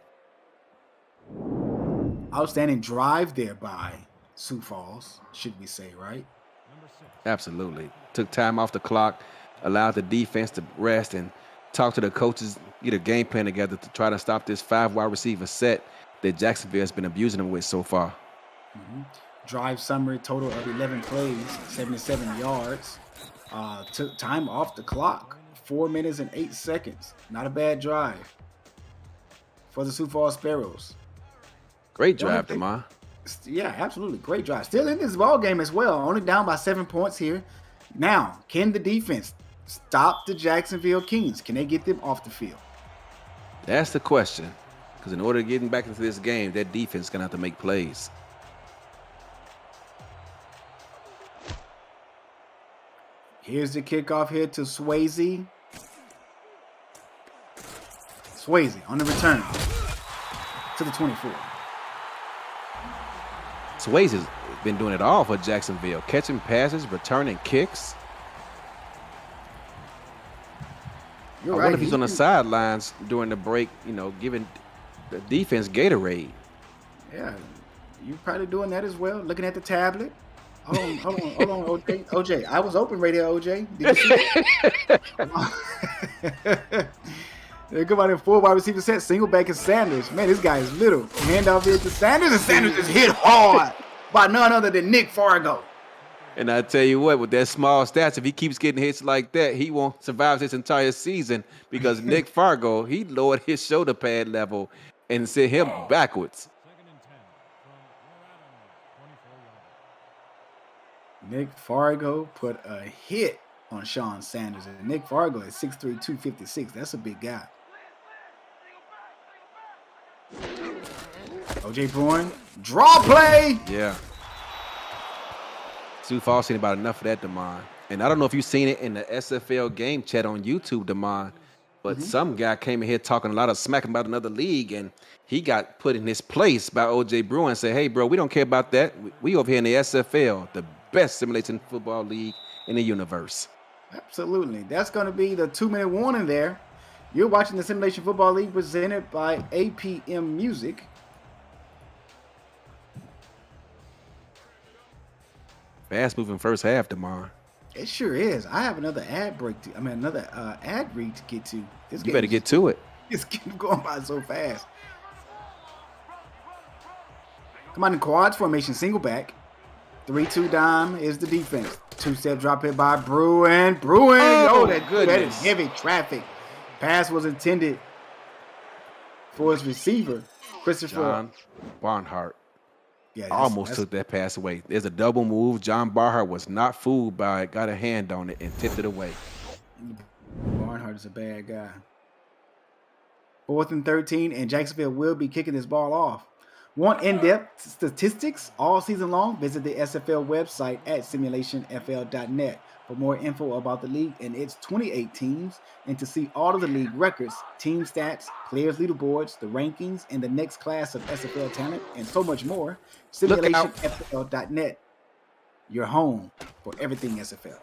Outstanding drive there by Sioux Falls, should we say, right? Absolutely. Took time off the clock, allowed the defense to rest, and talk to the coaches, get a game plan together to try to stop this 5 wide receiver set that Jacksonville has been abusing them with so far. Drive summary, total of 11 plays, 77 yards. Took time off the clock, 4 minutes and 8 seconds. Not a bad drive for the Sioux Falls Sparrows. Great drive, DeMar. Yeah, absolutely. Great drive. Still in this ball game as well. Only down by 7 points here. Now, can the defense stop the Jacksonville Kings? Can they get them off the field? That's the question. Because in order to get back into this game, that defense is going to have to make plays. Here's the kickoff here to Swayze. Swayze on the return to the 24. Swayze has been doing it all for Jacksonville. Catching passes, returning kicks. I wonder if he's on the sidelines during the break, giving the defense Gatorade. Yeah, you're probably doing that as well, looking at the tablet. Hold on, OJ. OJ, I was open right here, OJ. Did you see it? They come out in 4 wide receiver set, single back and Sanders. Man, this guy is little. Handoff here to Sanders, and Sanders is hit hard by none other than Nick Fargo. And I tell you what, with that small stats, if he keeps getting hits like that, he won't survive this entire season because Nick Fargo, he lowered his shoulder pad level and sent him backwards. Nick Fargo put a hit on Sean Sanders. And Nick Fargo is 6'3", 256. That's a big guy. OJ Bruin, draw play. Yeah. Sioux Falls seen about enough of that, Damon. And I don't know if you've seen it in the SFL game chat on YouTube, Damon, but some guy came in here talking a lot of smack about another league, and he got put in his place by OJ Bruin and said, hey, bro, we don't care about that. We over here in the SFL, the best simulation football league in the universe. Absolutely. That's going to be the 2-minute warning there. You're watching the Simulation Football League presented by APM Music. Fast-moving first half, DeMar. It sure is. I have another ad read to get to. You better get to it. It's going by so fast. Come on in quads formation, single back. 3-2 dime is the defense. 2-step drop hit by Bruin. Oh, that is heavy traffic. Pass was intended for his receiver, Christopher John Barnhart. Yeah, almost took that pass away. There's a double move. John Barnhart was not fooled by it, got a hand on it, and tipped it away. Barnhart is a bad guy. 4th and 13, and Jacksonville will be kicking this ball off. Want in-depth statistics all season long? Visit the SFL website at simulationfl.net. For more info about the league and its 28 teams, and to see all of the league records, team stats, players leaderboards, the rankings, and the next class of SFL talent, and so much more, simulationfl.net, your home for everything SFL.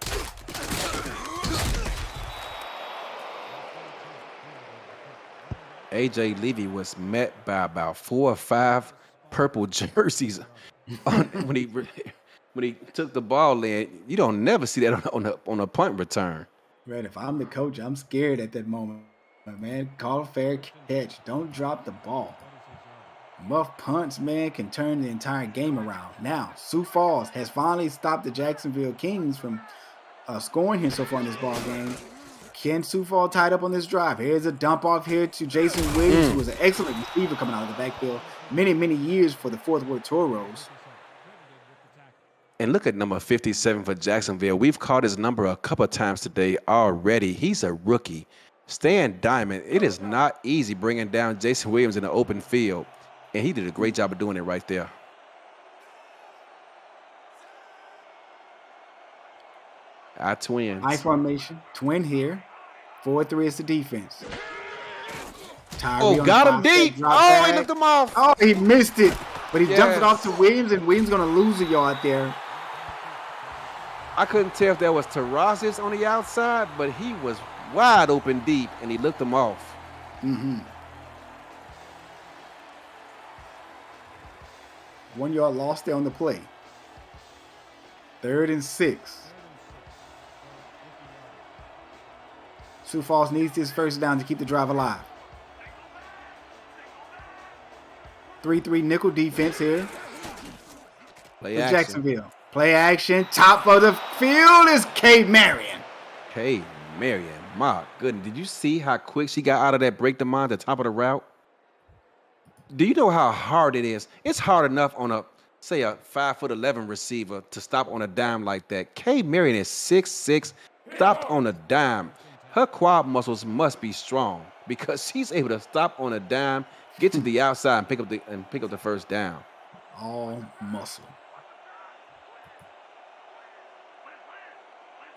AJ Levy was met by about 4 or 5 purple jerseys when he took the ball in. You don't never see that on a punt return. Right, if I'm the coach, I'm scared at that moment. Man, call a fair catch. Don't drop the ball. Muff punts, man, can turn the entire game around. Now, Sioux Falls has finally stopped the Jacksonville Kings from scoring here so far in this ball game. Can Sioux Falls tied up on this drive? Here's a dump off here to Jason Williams, who was an excellent receiver coming out of the backfield many years for the Fort Worth Toros. And look at number 57 for Jacksonville. We've called his number a couple of times today already. He's a rookie. Stan Diamond, it is not easy bringing down Jason Williams in the open field. And he did a great job of doing it right there. Our twins. High formation. Twin here. 4-3 is the defense. Tyree got him deep. Oh, he looked him off. Oh, he missed it. But he dumps it off to Williams, and Williams going to lose a yard there. I couldn't tell if that was Terrazas on the outside, but he was wide open deep, and he looked him off. Mm-hmm. 1 yard lost there on the play. 3rd and 6. Sioux Falls needs this first down to keep the drive alive. 3-3 nickel defense here. Play for action. Jacksonville. Play action. Top of the field is K. Marion. K. Marion, my goodness. Did you see how quick she got out of that break the mind at the top of the route? Do you know how hard it is? It's hard enough on a 5'11" receiver to stop on a dime like that. K. Marion is 6'6", stopped on a dime. Her quad muscles must be strong because she's able to stop on a dime, get to the outside, and pick up the first down. All muscle.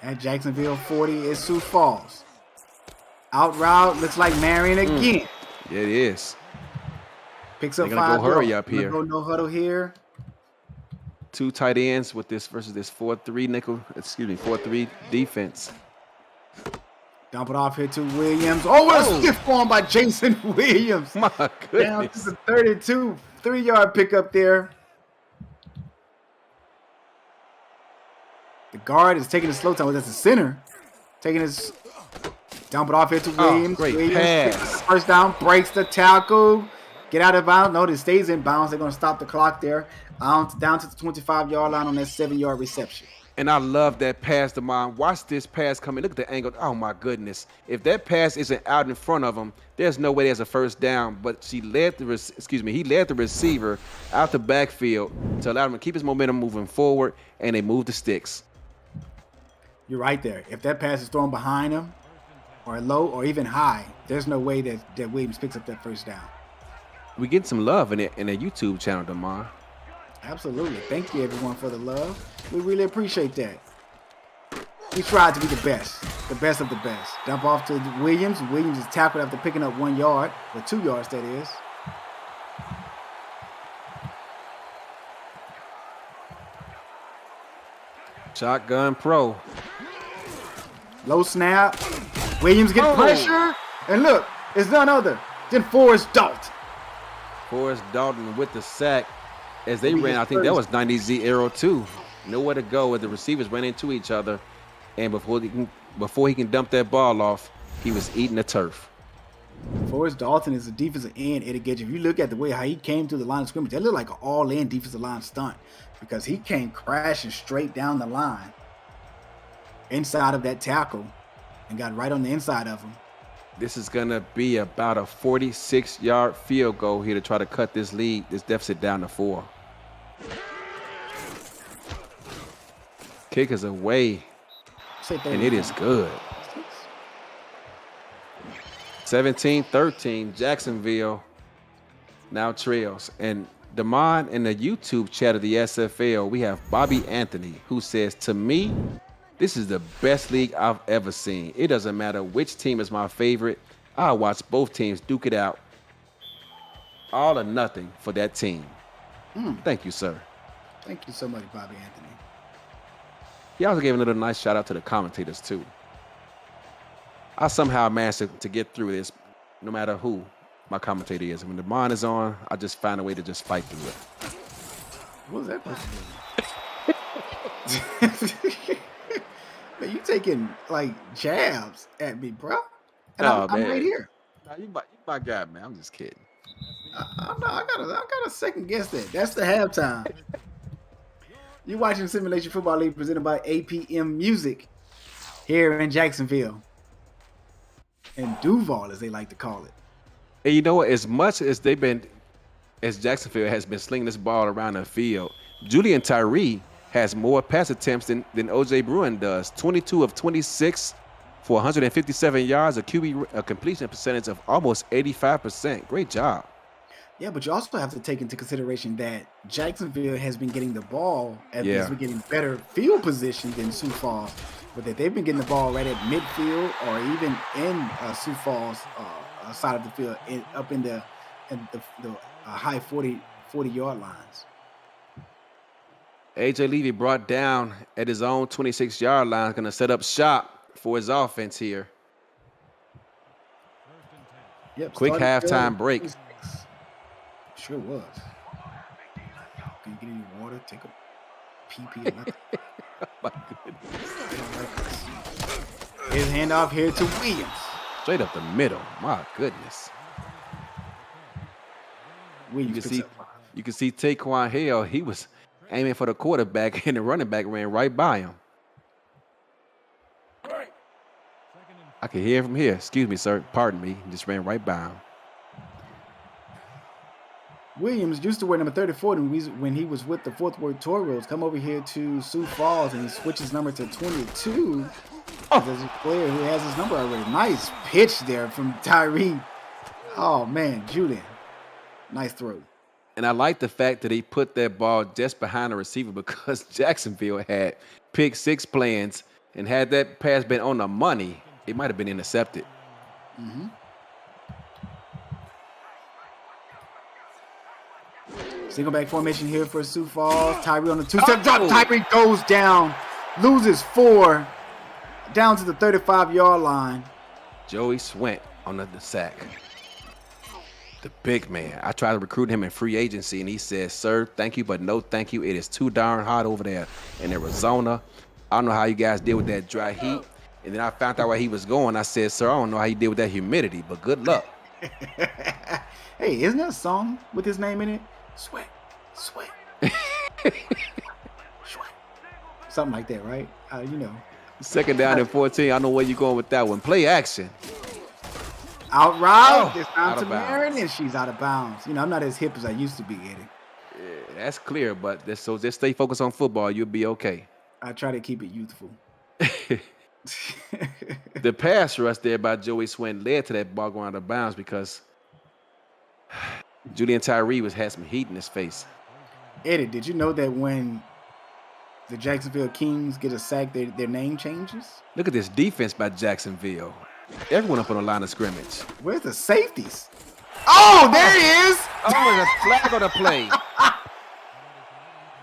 At Jacksonville 40 is Sioux Falls. Out route, looks like Marion again. Yeah, it is. Picks up They're gonna 5. go hurry up here. Go no huddle here. 2 tight ends with this versus this 4-3 defense. Dump it off here to Williams. Oh, what a stiff form by Jason Williams. My goodness. Down to the 32. 3-yard pickup there. The guard is taking a slow time. That's the center. Taking his dump it off here to Williams. Great Williams pass. First down, breaks the tackle. Get out of bounds. No, it stays in bounds. They're going to stop the clock there. Down to the 25-yard line on that 7-yard reception. And I love that pass, Damon. Watch this pass coming. Look at the angle. Oh, my goodness. If that pass isn't out in front of him, there's no way there's a first down. But he led the receiver out the backfield to allow him to keep his momentum moving forward, and they moved the sticks. You're right there. If that pass is thrown behind him or low or even high, there's no way that Williams picks up that first down. We get some love in the YouTube channel, Damon. Absolutely. Thank you, everyone, for the love. We really appreciate that. We tried to be the best of the best. Dump off to Williams. Williams is tackled after picking up 1 yard, or 2 yards, that is. Shotgun pro. Low snap. Williams get pressure. And look, it's none other than Forrest Dalton. Forrest Dalton with the sack as they ran. I think that was 90Z arrow too. Nowhere to go as the receivers ran into each other. And before he can dump that ball off, he was eating the turf. Forrest Dalton is a defensive end, Eddie Gage. If you look at the way how he came to the line of scrimmage, that looked like an all-in defensive line stunt because he came crashing straight down the line inside of that tackle and got right on the inside of him. This is going to be about a 46-yard field goal here to try to cut this deficit down to 4. Kick is away, and it is good. 17-13, Jacksonville now trails. And Damon, in the YouTube chat of the SFL, we have Bobby Anthony, who says, to me, This is the best league I've ever seen. It doesn't matter which team is my favorite. I'll watch both teams duke it out. All or nothing for that team. Thank you, sir. Thank you so much, Bobby Anthony. He also gave a little nice shout out to the commentators, too. I somehow managed to get through this, no matter who my commentator is. When the mind is on, I just find a way to just fight through it. What was that person doing? Man, you taking like jabs at me, bro. And I'm right here. Nah, you my guy, man. I'm just kidding. I gotta second guess that. That's the halftime. You watching Simulation Football League presented by APM Music here in Jacksonville. And Duval, as they like to call it. And you know what? As much as Jacksonville has been slinging this ball around the field, Julian Tyree has more pass attempts than OJ Bruin does. 22 of 26 for 157 yards, a completion percentage of almost 85%. Great job. Yeah, but you also have to take into consideration that Jacksonville has been getting the ball, has been getting better field position than Sioux Falls, but that they've been getting the ball right at midfield or even in Sioux Falls side of the field, up in the high 40-yard lines. AJ Levy brought down at his own 26-yard line, going to set up shop for his offense here. Yep, quick halftime break. Sure was. Can you get any water? Take a pee. Oh my goodness. His handoff here to Williams. Straight up the middle. My goodness. Williams you can see Taquan Hill. He was aiming for the quarterback, and the running back ran right by him. I can hear him from here. Excuse me, sir. Pardon me. He just ran right by him. Williams used to wear number 34 when he was with the Fort Worth Toros. Come over here to Sioux Falls, and he switches number to 22. There's a player who has his number already. Nice pitch there from Tyree. Oh, man, Julian. Nice throw. And I like the fact that he put that ball just behind the receiver because Jacksonville had pick six plans, and had that pass been on the money, it might have been intercepted. Mm-hmm. Single back formation here for Sioux Falls. Tyree on the two-step drop. Tyree goes down, loses 4, down to the 35-yard line. Joey Swint on the sack. The big man. I tried to recruit him in free agency, and he said, "Sir, thank you, but no thank you. It is too darn hot over there in Arizona. I don't know how you guys deal with that dry heat." And then I found out where he was going. I said, "Sir, I don't know how you deal with that humidity, but good luck." Hey, isn't that a song with his name in it? Sweat. Sweat. Something like that, right? Second down and 14. I know where you're going with that one. Play action. Out route. It's out down to of bounds. Marin, and she's out of bounds. I'm not as hip as I used to be, Eddie. Yeah, that's clear, but so just stay focused on football. You'll be okay. I try to keep it youthful. The pass rush there by Joey Swint led to that ball going out of bounds because Julian Tyree had some heat in his face. Eddie, did you know that when the Jacksonville Kings get a sack, their name changes? Look at this defense by Jacksonville. Everyone up on the line of scrimmage. Where's the safeties? Oh, there he is! Oh, there's a flag on the play.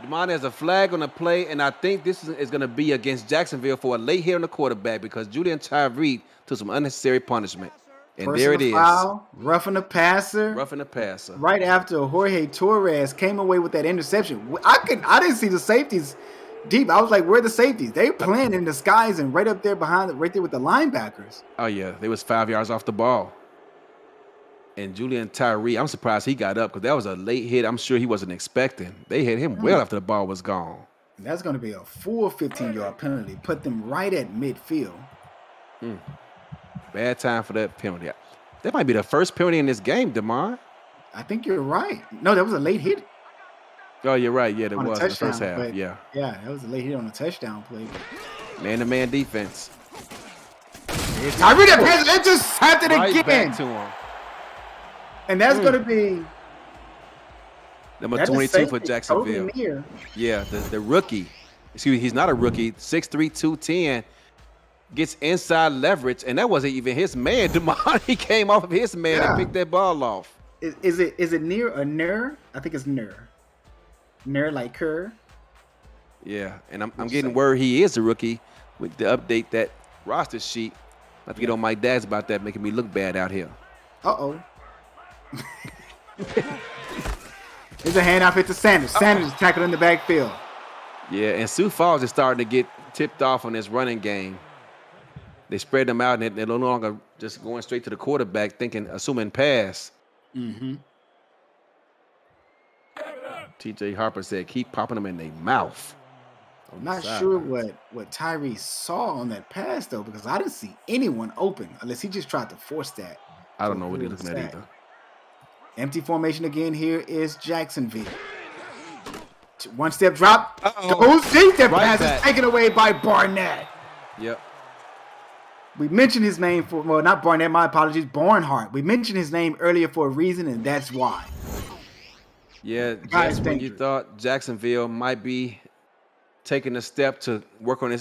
Demond has a flag on the play, and I think this is going to be against Jacksonville for a late hit on the quarterback because Julian Tyree took some unnecessary punishment. And there it is. Foul, roughing the passer. Roughing the passer. Right after Jorge Torres came away with that interception. I didn't see the safeties deep. I was like, where are the safeties? They playing in the skies and right up there right there with the linebackers. Oh, yeah. They was 5 yards off the ball. And Julian Tyree, I'm surprised he got up because that was a late hit I'm sure he wasn't expecting. They hit him well after the ball was gone. And that's going to be a full 15-yard penalty. Put them right at midfield. Bad time for that penalty. That might be the first penalty in this game, Demond. I think you're right. No, that was a late hit. Oh, you're right. Yeah, that was in the touchdown, first half. Yeah, that was a late hit on a touchdown play. Man-to-man defense. Tyree that pass intercepted right again. Back to him. And that's going to be number 22 for Jacksonville. Yeah, the rookie. excuse me, he's not a rookie, 6'3", 210, gets inside leverage, and that wasn't even his man. He came off of his man and picked that ball off. Is it near a Ner? I think it's Ner. Ner like Kerr. Yeah, and I'm getting word he is a rookie with the update that roster sheet. I have to get on my dad's about that, making me look bad out here. Uh-oh. Here's a handoff hit to Sanders. Sanders is tackled in the backfield. Yeah, and Sioux Falls is starting to get tipped off on this running game. They spread them out, and they're no longer just going straight to the quarterback, assuming pass. Mm-hmm. T.J. Harper said, keep popping them in their mouth. I'm not sure what Tyree saw on that pass, though, because I didn't see anyone open, unless he just tried to force that. I don't know what he's looking at either. Empty formation again here is Jacksonville. One step drop. Goes deep. That pass is taken away by Barnett. Yep. We mentioned his name not Barnett, my apologies, Barnhart. We mentioned his name earlier for a reason, and that's why. Yeah, just when you thought Jacksonville might be taking a step to work on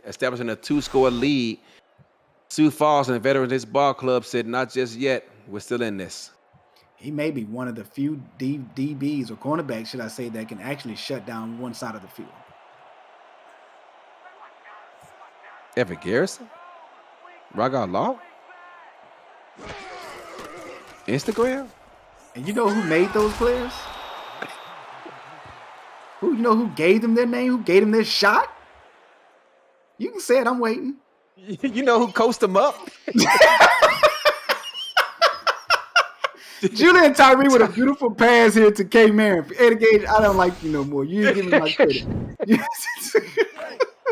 establishing a 2-score lead, Sioux Falls and Veterans Ball Club said, not just yet. We're still in this. He may be one of the few DBs or cornerbacks, should I say, that can actually shut down one side of the field. Everett Garrison? Raga Law? Instagram? And you know who made those players? You know who gave them their name? Who gave them their shot? You can say it. I'm waiting. You know who coached them up? Julian Tyree with a beautiful pass here to K. Marin. Eddie Gage, I don't like you no more. You didn't give me my credit.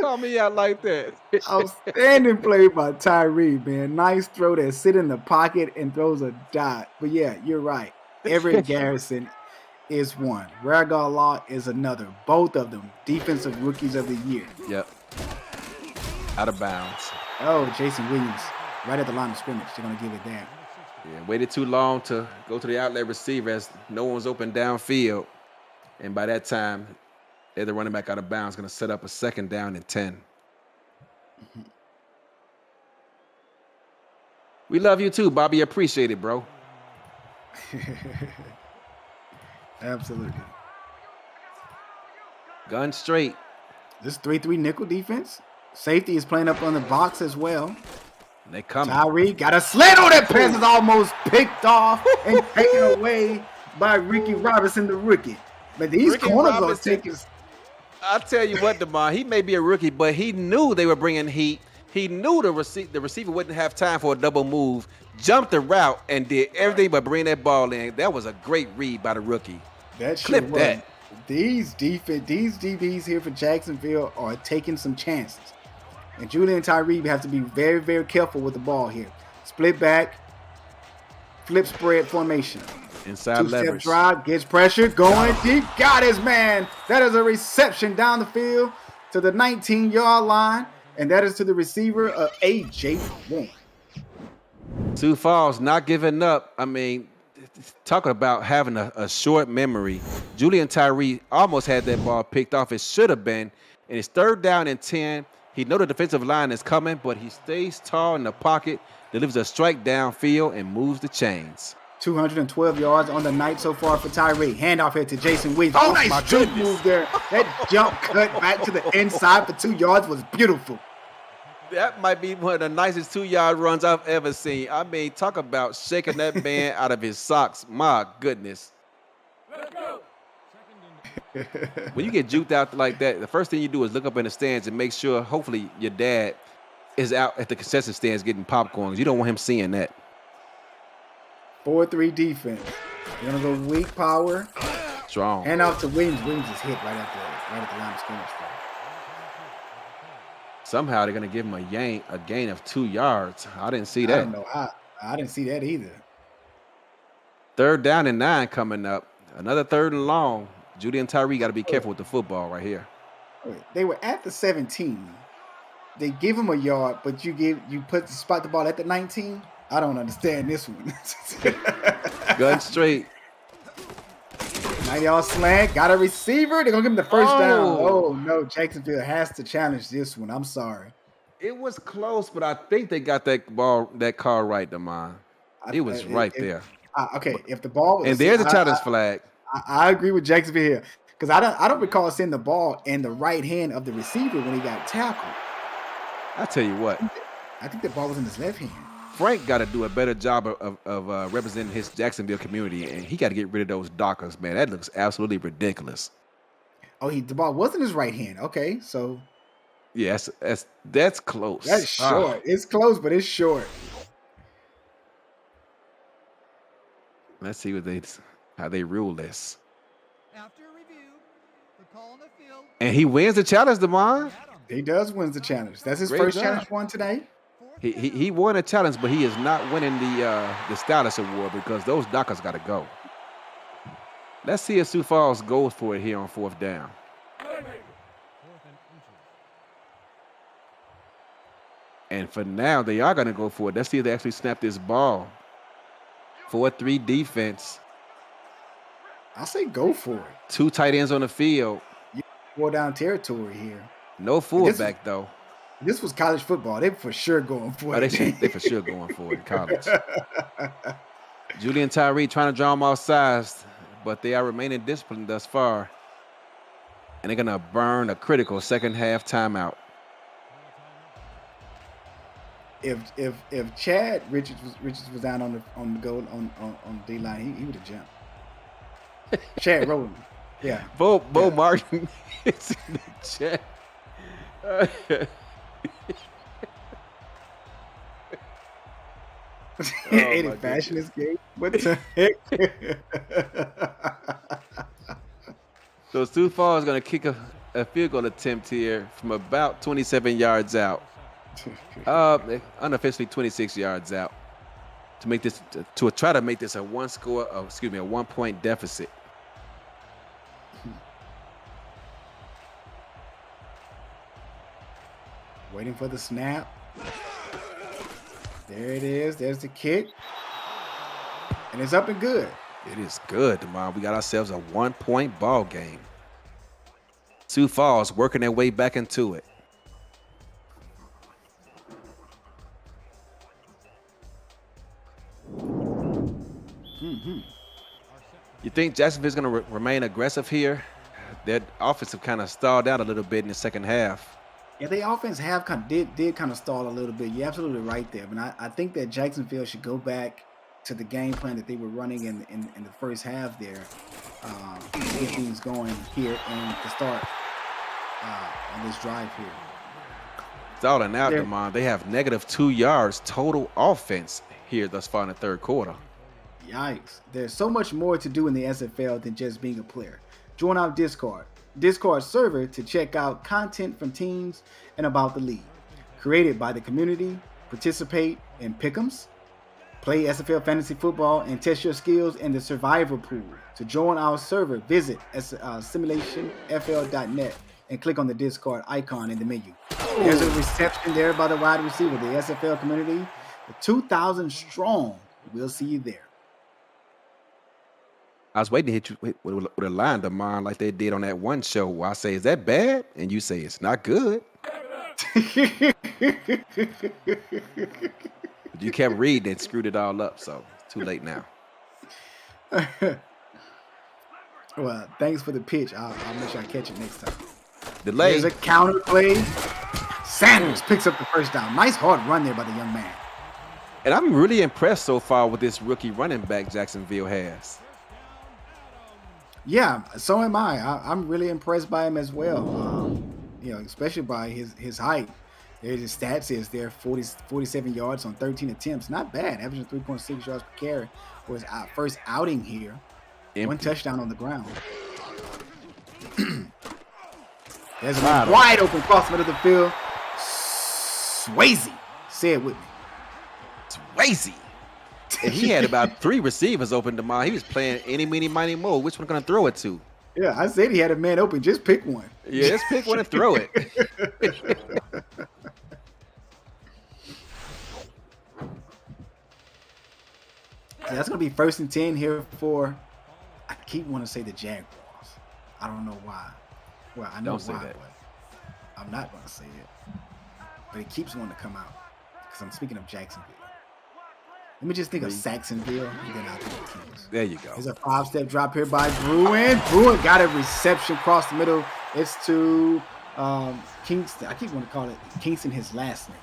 Call me out like that. Outstanding play by Tyree, man. Nice throw that sit in the pocket and throws a dot. But yeah, you're right. Everett Garrison is one. Ragal Law is another. Both of them defensive rookies of the year. Yep. Out of bounds. Oh, Jason Williams, right at the line of scrimmage. They're going to give it that. Yeah, waited too long to go to the outlet receiver as no one was open downfield. And by that time, they're the running back out of bounds, going to set up a 2nd down and 10. Mm-hmm. We love you too, Bobby. Appreciate it, bro. Absolutely. Gun straight. This 3-3 nickel defense. Safety is playing up on the box as well. They come. Tyree got a slant on that pass is almost picked off and taken away by Ricky Robinson, the rookie. But these corners are taking. I'll tell you what, DeMar, he may be a rookie, but he knew they were bringing heat. He knew the receiver wouldn't have time for a double move, jumped the route, and did everything but bring that ball in. That was a great read by the rookie. Clip that. These DBs here for Jacksonville are taking some chances. And Julian Tyree have to be very, very careful with the ball here. Split back, flip spread formation. Inside leverage. 2-step drive, gets pressure, going deep, got his man. That is a reception down the field to the 19-yard line, and that is to the receiver of A.J. Warren. Sioux Falls not giving up. I mean, talking about having a short memory. Julian Tyree almost had that ball picked off. It should have been. And it's 3rd down and 10. He knows the defensive line is coming, but he stays tall in the pocket, delivers a strike downfield, and moves the chains. 212 yards on the night so far for Tyree. Handoff here to Jason Williams. Oh, nice jump move there. That jump cut back to the inside for 2 yards was beautiful. That might be one of the nicest 2-yard runs I've ever seen. I mean, talk about shaking that man out of his socks. My goodness. Let's go. When you get juked out like that, the first thing you do is look up in the stands and make sure, hopefully, your dad is out at the concession stands getting popcorn. You don't want him seeing that. 4-3 defense. You're going to go weak power. Strong. Hand off to Williams. Williams is hit right at the line of scrimmage. Somehow they're going to give him a gain of 2 yards. I didn't see that. I don't know. I didn't see that either. 3rd down and 9 coming up. Another 3rd and long. Julian Tyree got to be careful with the football right here. They were at the 17. They give him a yard, but you spot the ball at the 19. I don't understand this one. Gun straight. 90-yard slant. Got a receiver. They're going to give him the first down. Oh. Oh, no. Jacksonville has to challenge this one. I'm sorry. It was close, but I think they got that call right, Damon. It was right there. Okay, if the ball was... And there's a challenge flag. I agree with Jacksonville here. Because I don't recall seeing the ball in the right hand of the receiver when he got tackled. I tell you what. I think the ball was in his left hand. Frank got to do a better job of representing his Jacksonville community, and he got to get rid of those Dockers, man. That looks absolutely ridiculous. Oh, the ball was in his right hand. Okay, so... Yeah, that's close. That's short. It's close, but it's short. Let's see how they rule this. After review, the call on the field. And he wins the challenge, Damon. He does win the challenge. That's his Great first job. challenge won today. He won a challenge, but he is not winning the Stylus Award because those Dockers got to go. Let's see if Sioux Falls goes for it here on 4th down. And for now, they are going to go for it. Let's see if they actually snap this ball. 4-3 defense. I say go for it. 2 tight ends on the field. Four down territory here. No fullback, though. This was college football. They for sure going for it. They for sure going for it in college. Julian Tyree trying to draw them off sides, but they are remaining disciplined thus far. And they're going to burn a critical second half timeout. If Chad Richards was down on the goal on the D line, he would have jumped. Chad Rowland, yeah. Bo Martin is in the chat. Any fashion is gay. What the heck? So Sioux Falls is going to kick a field goal attempt here from about 27 yards out. Unofficially 26 yards out to make this to try to make this a 1 point deficit. Waiting for the snap. There it is. There's the kick. And it's up and good. It is good, Damon. We got ourselves a 1 point ball game. Sioux Falls working their way back into it. You think Jacksonville's going to remain aggressive here? Their offense have kind of stalled out a little bit in the second half. Yeah, their offense did kind of stall a little bit. You're absolutely right there. But I think that Jacksonville should go back to the game plan that they were running in the first half there. Get things going here and to start on this drive here. Stalling out, Damon. They have -2 yards total offense here thus far in the third quarter. Yikes. There's so much more to do in the SFL than just being a player. Join our Discord server to check out content from teams and about the league. Created by the community, participate in pick'ems, play SFL fantasy football, and test your skills in the survivor pool. To join our server, visit simulationfl.net and click on the Discord icon in the menu. There's a reception there by the wide receiver, the SFL community, 2,000 strong. We'll see you there. I was waiting to hit you with a line, Damon, like they did on that one show where I say, is that bad? And you say, it's not good. But you kept reading and screwed it all up, so it's too late now. Well, thanks for the pitch. I'll make sure I catch it next time. Delay. There's a counter play. Sanders picks up the first down. Nice hard run there by the young man. And I'm really impressed so far with this rookie running back Jacksonville has. Yeah, so am I. I'm really impressed by him as well. Especially by his height. There's his stats is there, 47 yards on 13 attempts. Not bad, averaging 3.6 yards per carry for his first outing here. One touchdown on the ground. There's a wide open cross middle of the field. Swayze. Say it with me. Swayze. And he had about 3 receivers open to mine. He was playing any, meeny, miny, mo. Which one going to throw it to? Yeah, I said he had a man open. Just pick one. Yeah, just pick one and throw it. That's going to be 1st and 10 here for, I keep wanting to say the Jaguars. I don't know why. Well, I know Don't say why, that. but I'm not going to say it. But it keeps wanting to come out because I'm speaking of Jacksonville. Let me just think of Saxonville, and then I'll think of Kings. There you go. There's a 5-step drop here by Bruin. Bruin got a reception across the middle. It's to Kingston. I keep wanting to call it Kingston his last name.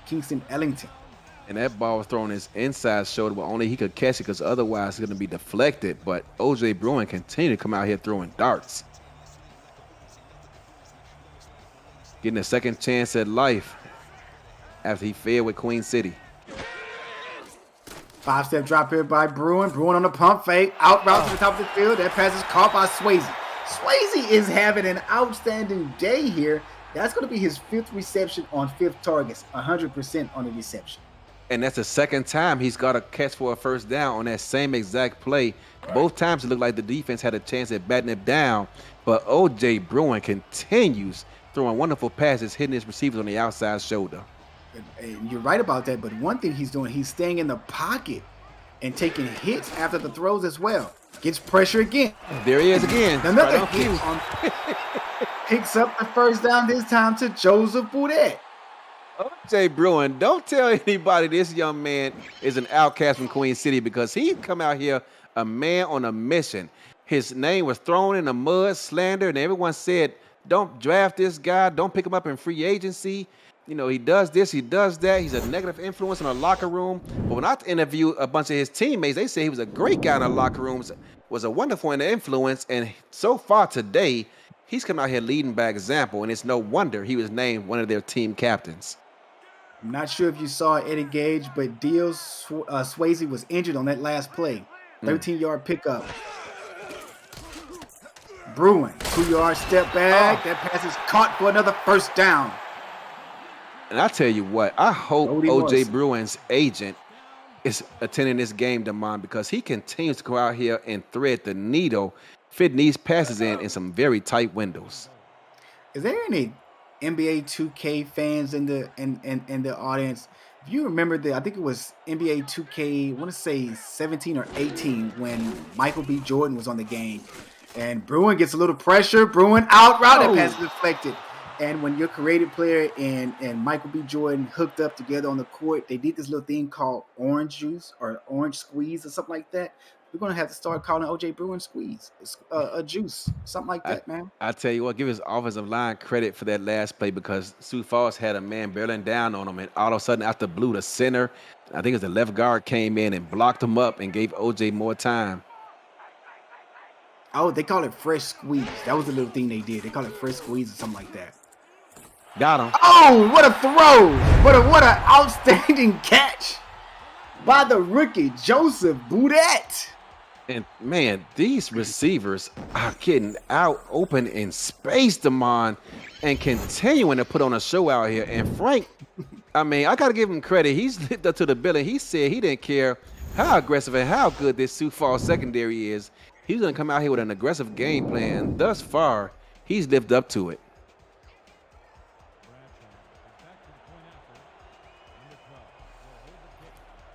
Kingston Ellington. And that ball was thrown his inside shoulder, but only he could catch it because otherwise it's going to be deflected. But O.J. Bruin continued to come out here throwing darts. Getting a second chance at life after he failed with Queen City. 5-step drop here by Bruin. Bruin on the pump fake. Out route to the top of the field. That pass is caught by Swayze. Swayze is having an outstanding day here. That's going to be his 5th reception on 5 targets. 100% on the reception. And that's the second time he's got a catch for a first down on that same exact play. Both times it looked like the defense had a chance at batting it down. But O.J. Bruin continues throwing wonderful passes, hitting his receivers on the outside shoulder. And you're right about that, but one thing he's doing, he's staying in the pocket and taking hits after the throws as well. Gets pressure again. There he is again. Another Right hit. Picks up the first down this time to Joseph Boudet. O.J. Bruin, don't tell anybody this young man is an outcast from Queen City because he come out here a man on a mission. His name was thrown in the mud, slandered, and everyone said, don't draft this guy. Don't pick him up in free agency. You know, he does this, he does that. He's a negative influence in the locker room. But when I interviewed a bunch of his teammates, they said he was a great guy in the locker room, was a wonderful influence. And so far today, he's come out here leading by example. And it's no wonder he was named one of their team captains. I'm not sure if you saw Eddie Gage, but Swayze was injured on that last play. 13-yard pickup. Bruin, 2-yard step back. That pass is caught for another first down. And I tell you what, I hope O.J. Bruin's agent is attending this game, Damon, because he continues to go out here and thread the needle, fitting these passes in some very tight windows. Is there any NBA 2K fans in the audience? If you remember I think it was NBA 2K, I want to say 17 or 18 when Michael B. Jordan was on the game. And Bruin gets a little pressure. Bruin out route. That pass is deflected. And when your creative player and Michael B. Jordan hooked up together on the court, they did this little thing called orange juice or orange squeeze or something like that. We're going to have to start calling O.J. Bruin squeeze, a juice, something like that, man. I tell you what, give his offensive line credit for that last play because Sioux Falls had a man barreling down on him. And all of a sudden, after blue, the center, I think it was the left guard, came in and blocked him up and gave O.J. more time. Oh, they call it fresh squeeze. That was the little thing they did. They call it fresh squeeze or something like that. Got him. Oh, what a throw. What an outstanding catch by the rookie, Joseph Boudet. And, man, these receivers are getting out open in space, Damon, and continuing to put on a show out here. And Frank, I mean, I got to give him credit. He's lived up to the billing. He said he didn't care how aggressive and how good this Sioux Falls secondary is. He's going to come out here with an aggressive game plan. Thus far, he's lived up to it.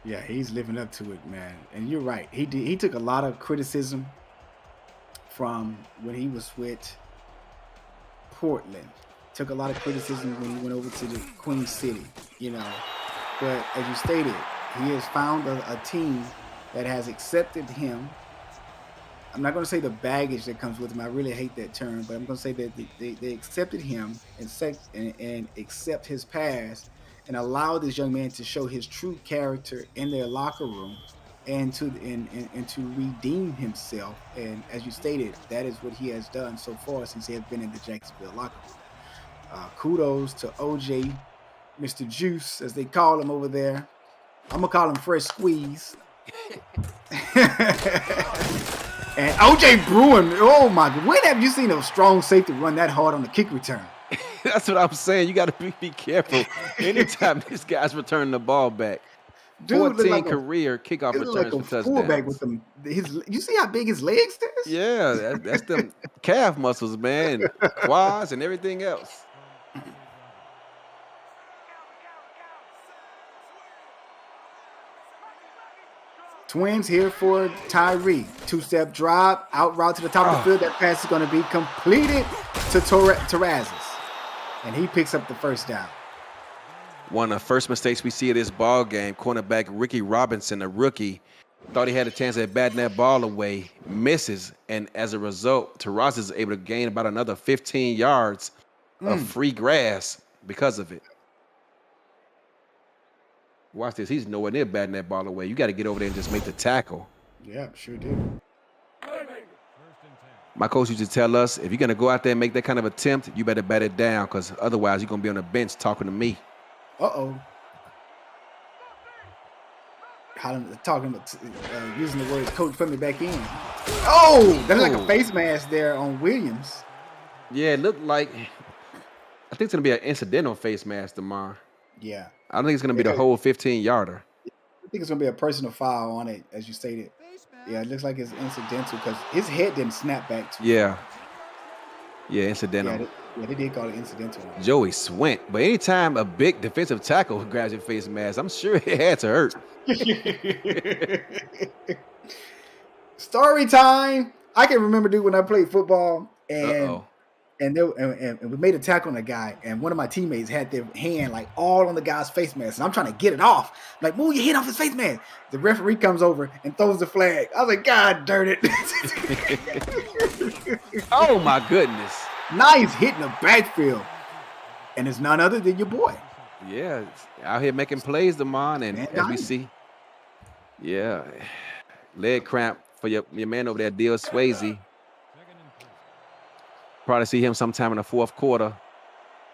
Yeah, he's living up to it, man. And you're right. He took a lot of criticism from when he was with Portland. Took a lot of criticism when he went over to the Queen City, you know. But as you stated, he has found a team that has accepted him. I'm not going to say the baggage that comes with him. I really hate that term, but I'm going to say that they accepted him and accept his past and allow this young man to show his true character in their locker room and to redeem himself. And as you stated, that is what he has done so far since he has been in the Jacksonville locker room. Kudos to OJ, Mr. Juice, as they call him over there. I'm going to call him Fresh Squeeze. And OJ Bruin, oh my God, when have you seen a strong safety run that hard on the kick return? That's what I'm saying. You got to be careful anytime this guy's returning the ball back. Dude, 14 like career kickoff returns like for touchdowns. Fullback with them. You see how big his legs is? Yeah, that's them calf muscles, man, quads and everything else. Twins here for Tyree. Two-step drop, out route to the top of the field. That pass is going to be completed to Terrazas. And he picks up the first down. One of the first mistakes we see of this ball game, cornerback Ricky Robinson, a rookie, thought he had a chance at batting that ball away, misses, and as a result, Terrazas is able to gain about another 15 yards of free grass because of it. Watch this. He's nowhere near batting that ball away. You got to get over there and just make the tackle. Yeah, sure did. My coach used to tell us, if you're going to go out there and make that kind of attempt, you better bat it down because otherwise you're going to be on the bench talking to me. Uh-oh. Using the word coach put me back in. Oh, that's like a face mask there on Williams. Yeah, it looked like, I think it's going to be an incidental face mask tomorrow. Yeah. I don't think it's going to be the whole 15-yarder. I think it's going to be a personal foul on it, as you stated. Yeah, it looks like it's incidental because his head didn't snap back to Yeah. Yeah, incidental. Yeah, they did call it incidental. Joey Swint. But anytime a big defensive tackle grabs your face mask, I'm sure it had to hurt. Story time. I can remember, dude, when I played football and we made a tackle on a guy, and one of my teammates had their hand like all on the guy's face mask, and I'm trying to get it off. I'm like, move your head off his face mask. The referee comes over and throws the flag. I was like, God darn it. Oh my goodness. Nice hit in the backfield. And it's none other than your boy. Yeah, out here making plays, Damon, and as we see, yeah, leg cramp for your man over there, Deal Swayze. Probably see him sometime in the fourth quarter.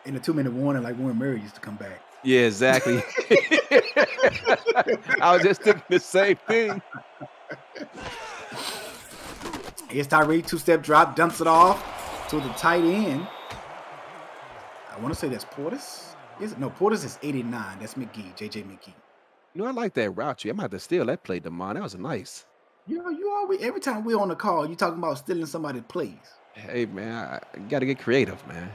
In a 2-minute warning, like Warren Murray used to come back. Yeah, exactly. I was just thinking the same thing. Here's Tyree, two-step drop, dumps it off to the tight end. I want to say that's Portis. No, Portis is 89. That's McGee, J.J. McGee. You know, I like that route. I'm about to steal that play, Damon. That was nice. You know, you always, every time we're on the call, you talking about stealing somebody's plays. Hey, man, I got to get creative, man.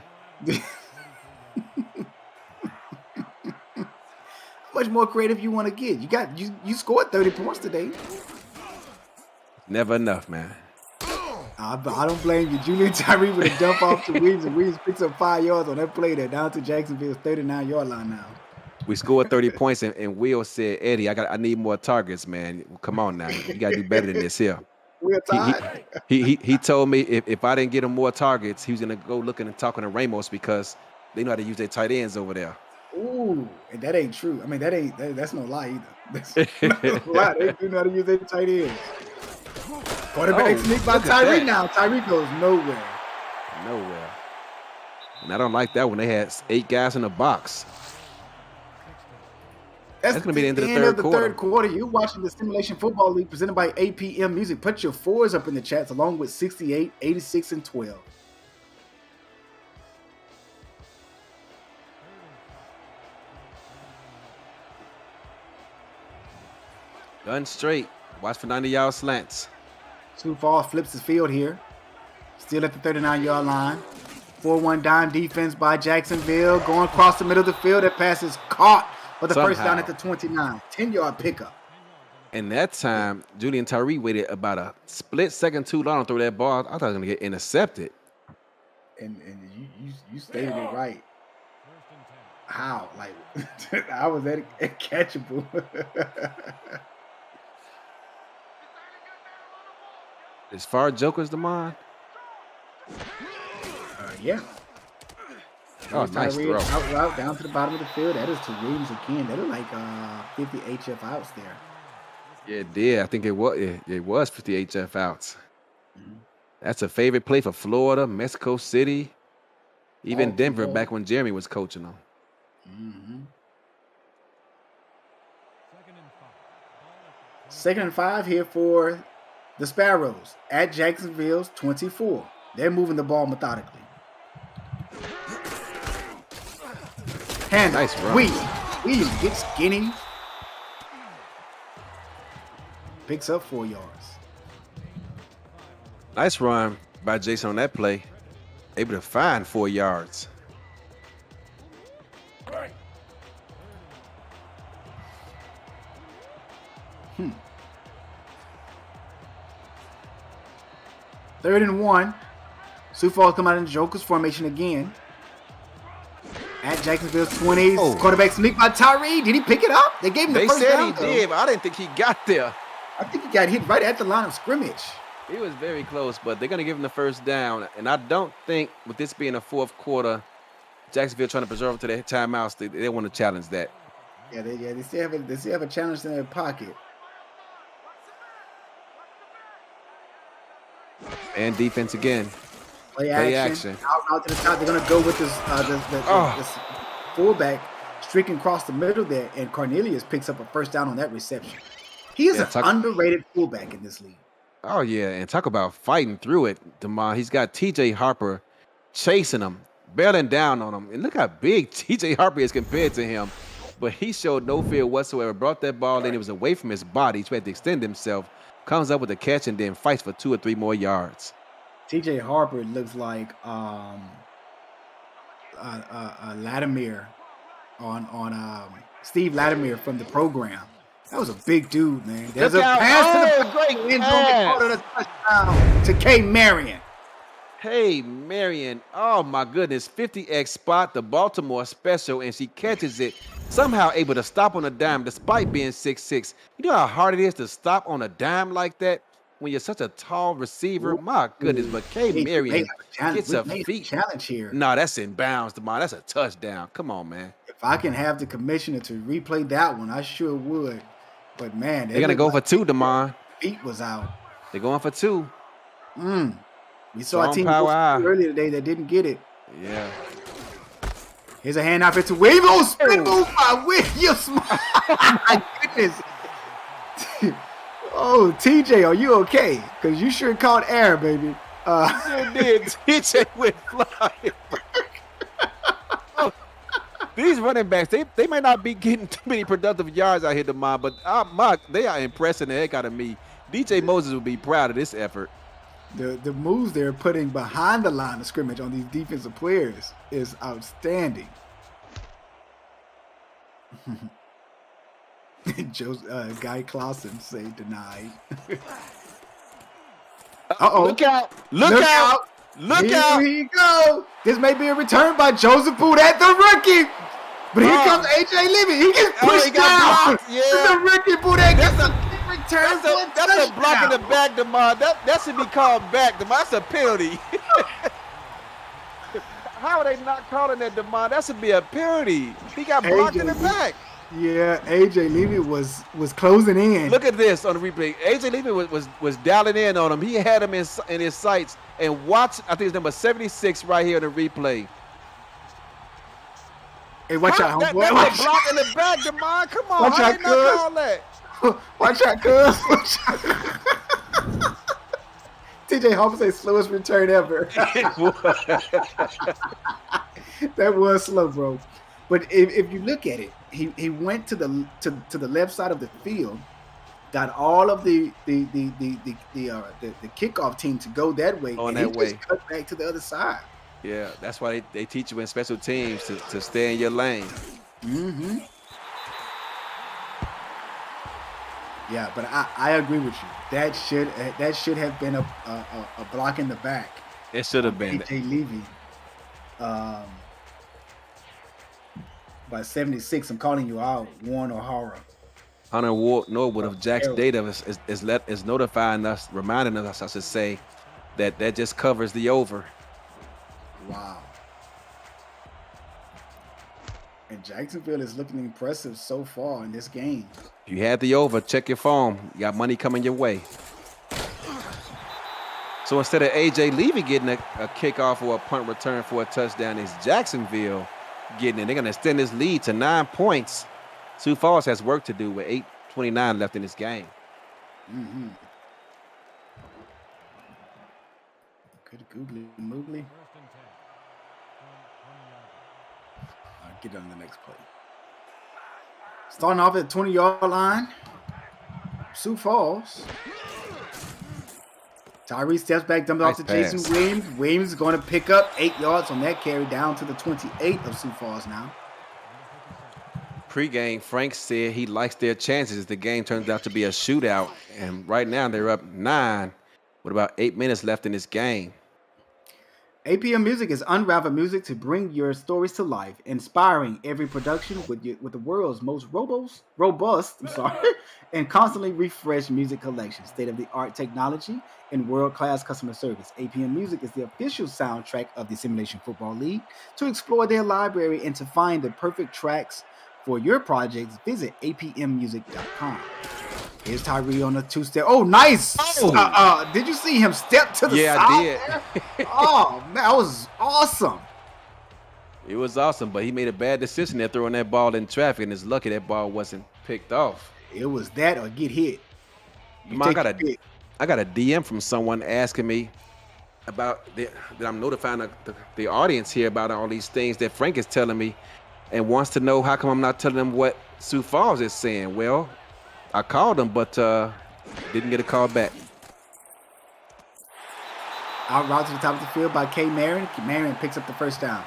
How much more creative you want to get? You scored 30 points today. Never enough, man. I don't blame you. Julian Tyree with a dump off to Williams, and Williams picks up 5 yards on that play there down to Jacksonville's 39-yard line now. We scored 30 points, and Will said, Eddie, I need more targets, man. Come on now. You got to do better than this here. He told me if I didn't get him more targets, he was going to go looking and talking to Ramos because they know how to use their tight ends over there. Ooh, and that ain't true. I mean, that's no lie either. That's no lie. They do know how to use their tight ends. Quarterback sneak by Tyree now. Tyree goes nowhere. Nowhere. And I don't like that when they had 8 guys in the box. That's going to be the end of the third quarter. You're watching the Simulation Football League presented by APM Music. Put your 4s up in the chats along with 68, 86, and 12. Done straight. Watch for 90-yard slants. Sioux Falls flips the field here. Still at the 39-yard line. 4-1 dime defense by Jacksonville. Going across the middle of the field. That pass is caught for the first down at the 29. 10-yard pickup. And that time, Julian Tyree waited about a split second too long to throw that ball. I thought it was going to get intercepted. And you stated it right. How? Like, how was that catchable? As far as jokers, Damon? Yeah. Oh, nice throw. Out route down to the bottom of the field. That is to Williams again. That is like 50 HF outs there. Yeah, it did. I think it was 50 HF outs. Mm-hmm. That's a favorite play for Florida, Mexico City, even Denver back when Jeremy was coaching them. Mm-hmm. 2nd and 5 here for the Sparrows at Jacksonville's 24. They're moving the ball methodically. Nice run. Williams gets skinny. Picks up 4 yards. Nice run by Jason on that play. Able to find 4 yards. 3rd and 1. Sioux Falls come out in Joker's formation again. At Jacksonville's 20s. Oh. Quarterback sneak by Tyree. Did he pick it up? They gave him the They first said down. he did, but I didn't think he got there. I think he got hit right at the line of scrimmage. He was very close, but they're going to give him the first down. And I don't think, with this being a 4th quarter, Jacksonville trying to preserve to their timeouts, they want to challenge that. Yeah, they still have a challenge in their pocket. And defense again. Play action. Out to the top. They're going to go with this fullback streaking across the middle there, and Cornelius picks up a first down on that reception. He is an underrated fullback in this league. Oh, yeah, and talk about fighting through it, DeMar. He's got T.J. Harper chasing him, bearing down on him. And look how big T.J. Harper is compared to him. But he showed no fear whatsoever, brought that ball in. It was away from his body. He tried to extend himself, comes up with a catch, and then fights for 2 or 3 more yards. T.J. Harper looks like Latimer on Steve Latimer from the program. That was a big dude, man. There's a pass to the great end zone, a touchdown to K. Marion. Hey, Marion. Oh, my goodness. 50X spot, the Baltimore special, and she catches it. Somehow able to stop on a dime despite being 6'6". You know how hard it is to stop on a dime like that when you're such a tall receiver? My goodness, but K. Marion gets a feet. Challenge here. No, that's in bounds, DeMar. That's a touchdown. Come on, man. If I can have the commissioner to replay that one, I sure would. But, man. They're going to go for 2, DeMar. Feet was out. They're going for 2. We saw a team earlier today that didn't get it. Yeah. Here's a handoff to Williams. Oh, spin move by Williams. My goodness. Oh, TJ, are you okay? Because you sure caught air, baby. Sure did. TJ went flying. These running backs, they may not be getting too many productive yards out here, DeMar, but they are impressing the heck out of me. DJ Moses will be proud of this effort. The moves they're putting behind the line of scrimmage on these defensive players is outstanding. Guy Clausen say denied. Look out! Look out! Look out! Here you go. This may be a return by Joseph Booth at the rookie. But here comes AJ Levy. He gets pushed down. Yeah. The rookie Booth gets a return. That's a block in the back, DeMar. That should be called back, DeMar. That's a penalty. How are they not calling that, DeMar? That should be a penalty. He got blocked in the back. Yeah, AJ Levy was closing in. Look at this on the replay. AJ Levy was dialing in on him. He had him in his sights. And watch, I think it's number 76 right here on the replay. Hey, watch out, homeboy. That's a block in the back, DeMar. Come on, how they not call that? Watch out, cuz. TJ Harper say slowest return ever. That was slow, bro. But if you look at it, he went to the left side of the field, got all of the kickoff team to go that way, and he just cut back to the other side. Yeah, that's why they teach you in special teams to stay in your lane. Mm-hmm. Yeah, but I agree with you. That should have been a block in the back. It should have been. AJ Levy. By 76, I'm calling you out, Warren O'Hara. Hunter Norwood of Jack's data is notifying us, reminding us, I should say, that just covers the over. Wow. And Jacksonville is looking impressive so far in this game. If you had the over, check your phone. You got money coming your way. So instead of AJ Levy getting a kickoff or a punt return for a touchdown, it's Jacksonville getting it. They're going to extend this lead to 9 points. Sioux Falls has work to do with 8:29 left in this game. Mm-hmm. Good googly moogly. I'll get on the next play. Starting off at the 20-yard line. Sioux Falls. Tyree steps back, dumps off to Jason Williams. Williams is going to pick up 8 yards on that carry down to the 28 of Sioux Falls now. Pre-game, Frank said he likes their chances. The game turns out to be a shootout, and right now they're up 9 with about 8 minutes left in this game. APM Music is unraveled music to bring your stories to life, inspiring every production with the world's most robust, and constantly refreshed music collection, state-of-the-art technology, and world-class customer service. APM Music is the official soundtrack of the Simulation Football League. To explore their library and to find the perfect tracks for your projects, visit apmmusic.com. Here's Tyree on the two-step. Oh, nice! Oh. Did you see him step to the side? I did. Oh, man, that was awesome. It was awesome, but he made a bad decision there throwing that ball in traffic, and it's lucky that ball wasn't picked off. It was that or get hit. I got a DM from someone asking me about that I'm notifying the audience here about all these things that Frank is telling me, and wants to know how come I'm not telling them what Sioux Falls is saying. Well, I called him, but didn't get a call back. Out route to the top of the field by K. Marion. Marion picks up the first down.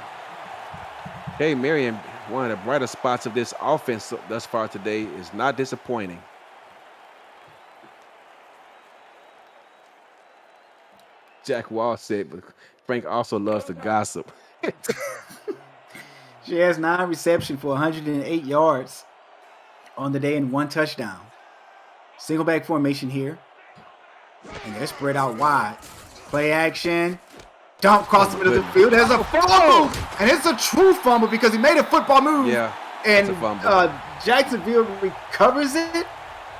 Hey, Marion, one of the brighter spots of this offense thus far today, is not disappointing. Jack Wall said, but Frank also loves to gossip. She has 9 receptions for 108 yards on the day and 1 touchdown. Single back formation here. And they're spread out wide. Play action. Dump across the middle of the field. There's a fumble. And it's a true fumble because he made a football move. Yeah. And Jacksonville recovers it.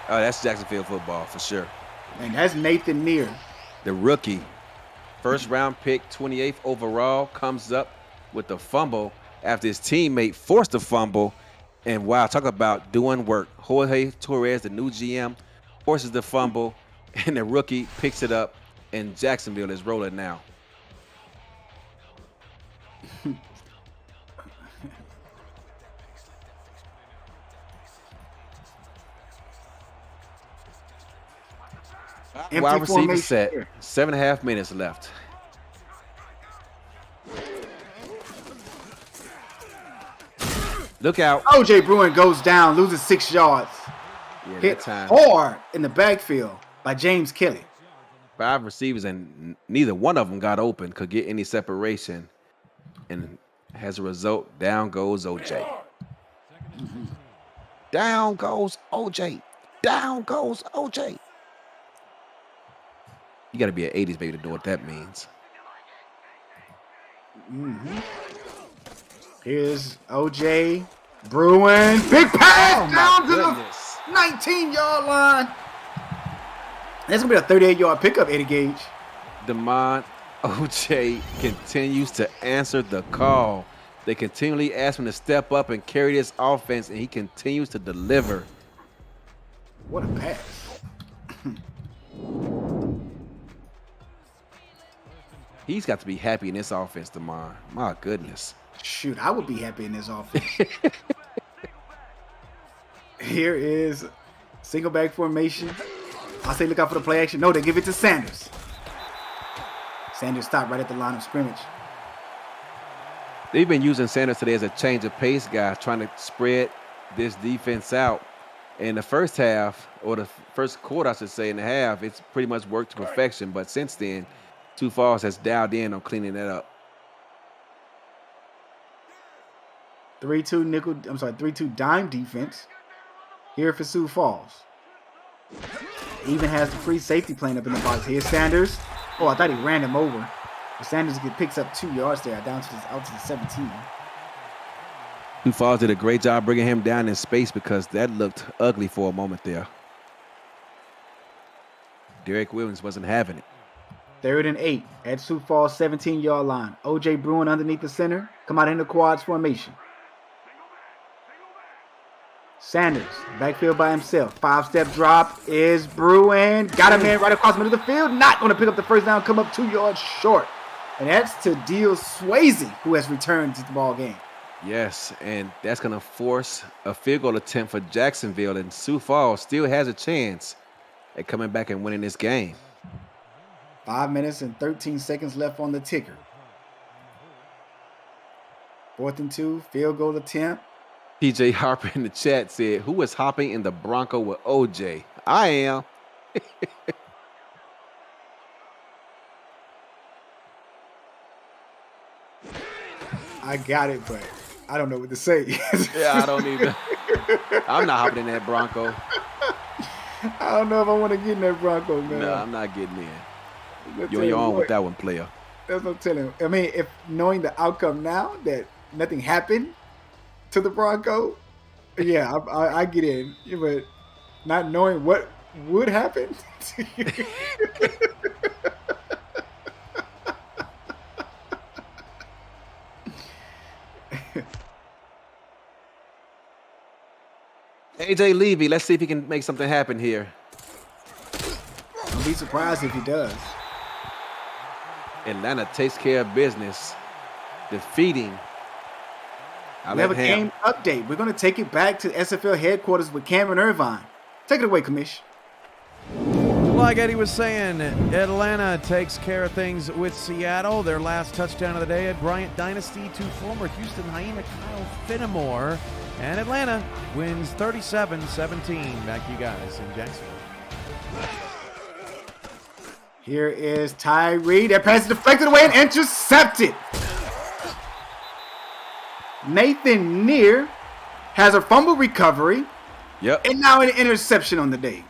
Oh, that's Jacksonville football for sure. And that's Nathan Neer. The rookie. First round pick, 28th overall, comes up with the fumble after his teammate forced the fumble. And wow, talk about doing work. Jorge Torres, the new GM, forces the fumble, and the rookie picks it up, and Jacksonville is rolling now. Wide receiver set. 7.5 minutes left. Look out. O.J. Bruin goes down, loses 6 yards. Yeah, Hit hard in the backfield by James Kelly. 5 receivers, and neither one of them got open, could get any separation. And as a result, down goes O.J. Down goes O.J. Down goes O.J. You got to be an 80s baby to know what that means. Here's O.J. Bruin. Big pass down to the 19-yard line. That's going to be a 38-yard pickup, Eddie Gage. DeMond O.J. continues to answer the call. They continually ask him to step up and carry this offense, and he continues to deliver. What a pass. He's got to be happy in this offense, DeMond. My goodness. Shoot, I would be happy in this offense. Here is single back formation. I say look out for the play action. No, they give it to Sanders. Sanders stopped right at the line of scrimmage. They've been using Sanders today as a change of pace guy, trying to spread this defense out. In the first half, or the first quarter, I should say, and a half, it's pretty much worked to perfection. But since then, Sioux Falls has dialed in on cleaning that up. 3-2 dime defense here for Sioux Falls. Even has the free safety playing up in the box. Here's Sanders. Oh, I thought he ran him over. But Sanders picks up 2 yards there, out to the 17. Sioux Falls did a great job bringing him down in space because that looked ugly for a moment there. Derek Williams wasn't having it. 3rd and 8 at Sioux Falls 17-yard line. O.J. Bruin underneath the center. Come out in the quads formation. Sanders, backfield by himself. 5-step drop is Bruin. Got a man right across the middle of the field. Not going to pick up the first down. Come up 2 yards short. And that's to Deal Swayze, who has returned to the ball game. Yes, and that's going to force a field goal attempt for Jacksonville. And Sioux Falls still has a chance at coming back and winning this game. 5 minutes and 13 seconds left on the ticker. 4th and 2, field goal attempt. PJ Harper in the chat said, who is hopping in the Bronco with OJ? I am. I got it, but I don't know what to say. Yeah, I don't either. I'm not hopping in that Bronco. I don't know if I want to get in that Bronco, man. No, I'm not getting in. Let's You're on tell your own what, with that one, player. That's what I'm telling you. I mean, if knowing the outcome now that nothing happened to the Bronco, yeah, I get in. Yeah, but not knowing what would happen. AJ Levy, let's see if he can make something happen here. I'll be surprised if he does. Atlanta takes care of business, defeating. We have a game update. We're going to take it back to SFL headquarters with Cameron Irvine. Take it away, Commish. Like Eddie was saying, Atlanta takes care of things with Seattle. Their last touchdown of the day at Bryant Dynasty to former Houston Hyena Kyle Fenimore. And Atlanta wins 37-17. Back to you guys in Jacksonville. Here is Tyree. That pass is deflected away and intercepted. Nathan Neer has a fumble recovery. Yep. And now an interception on the day.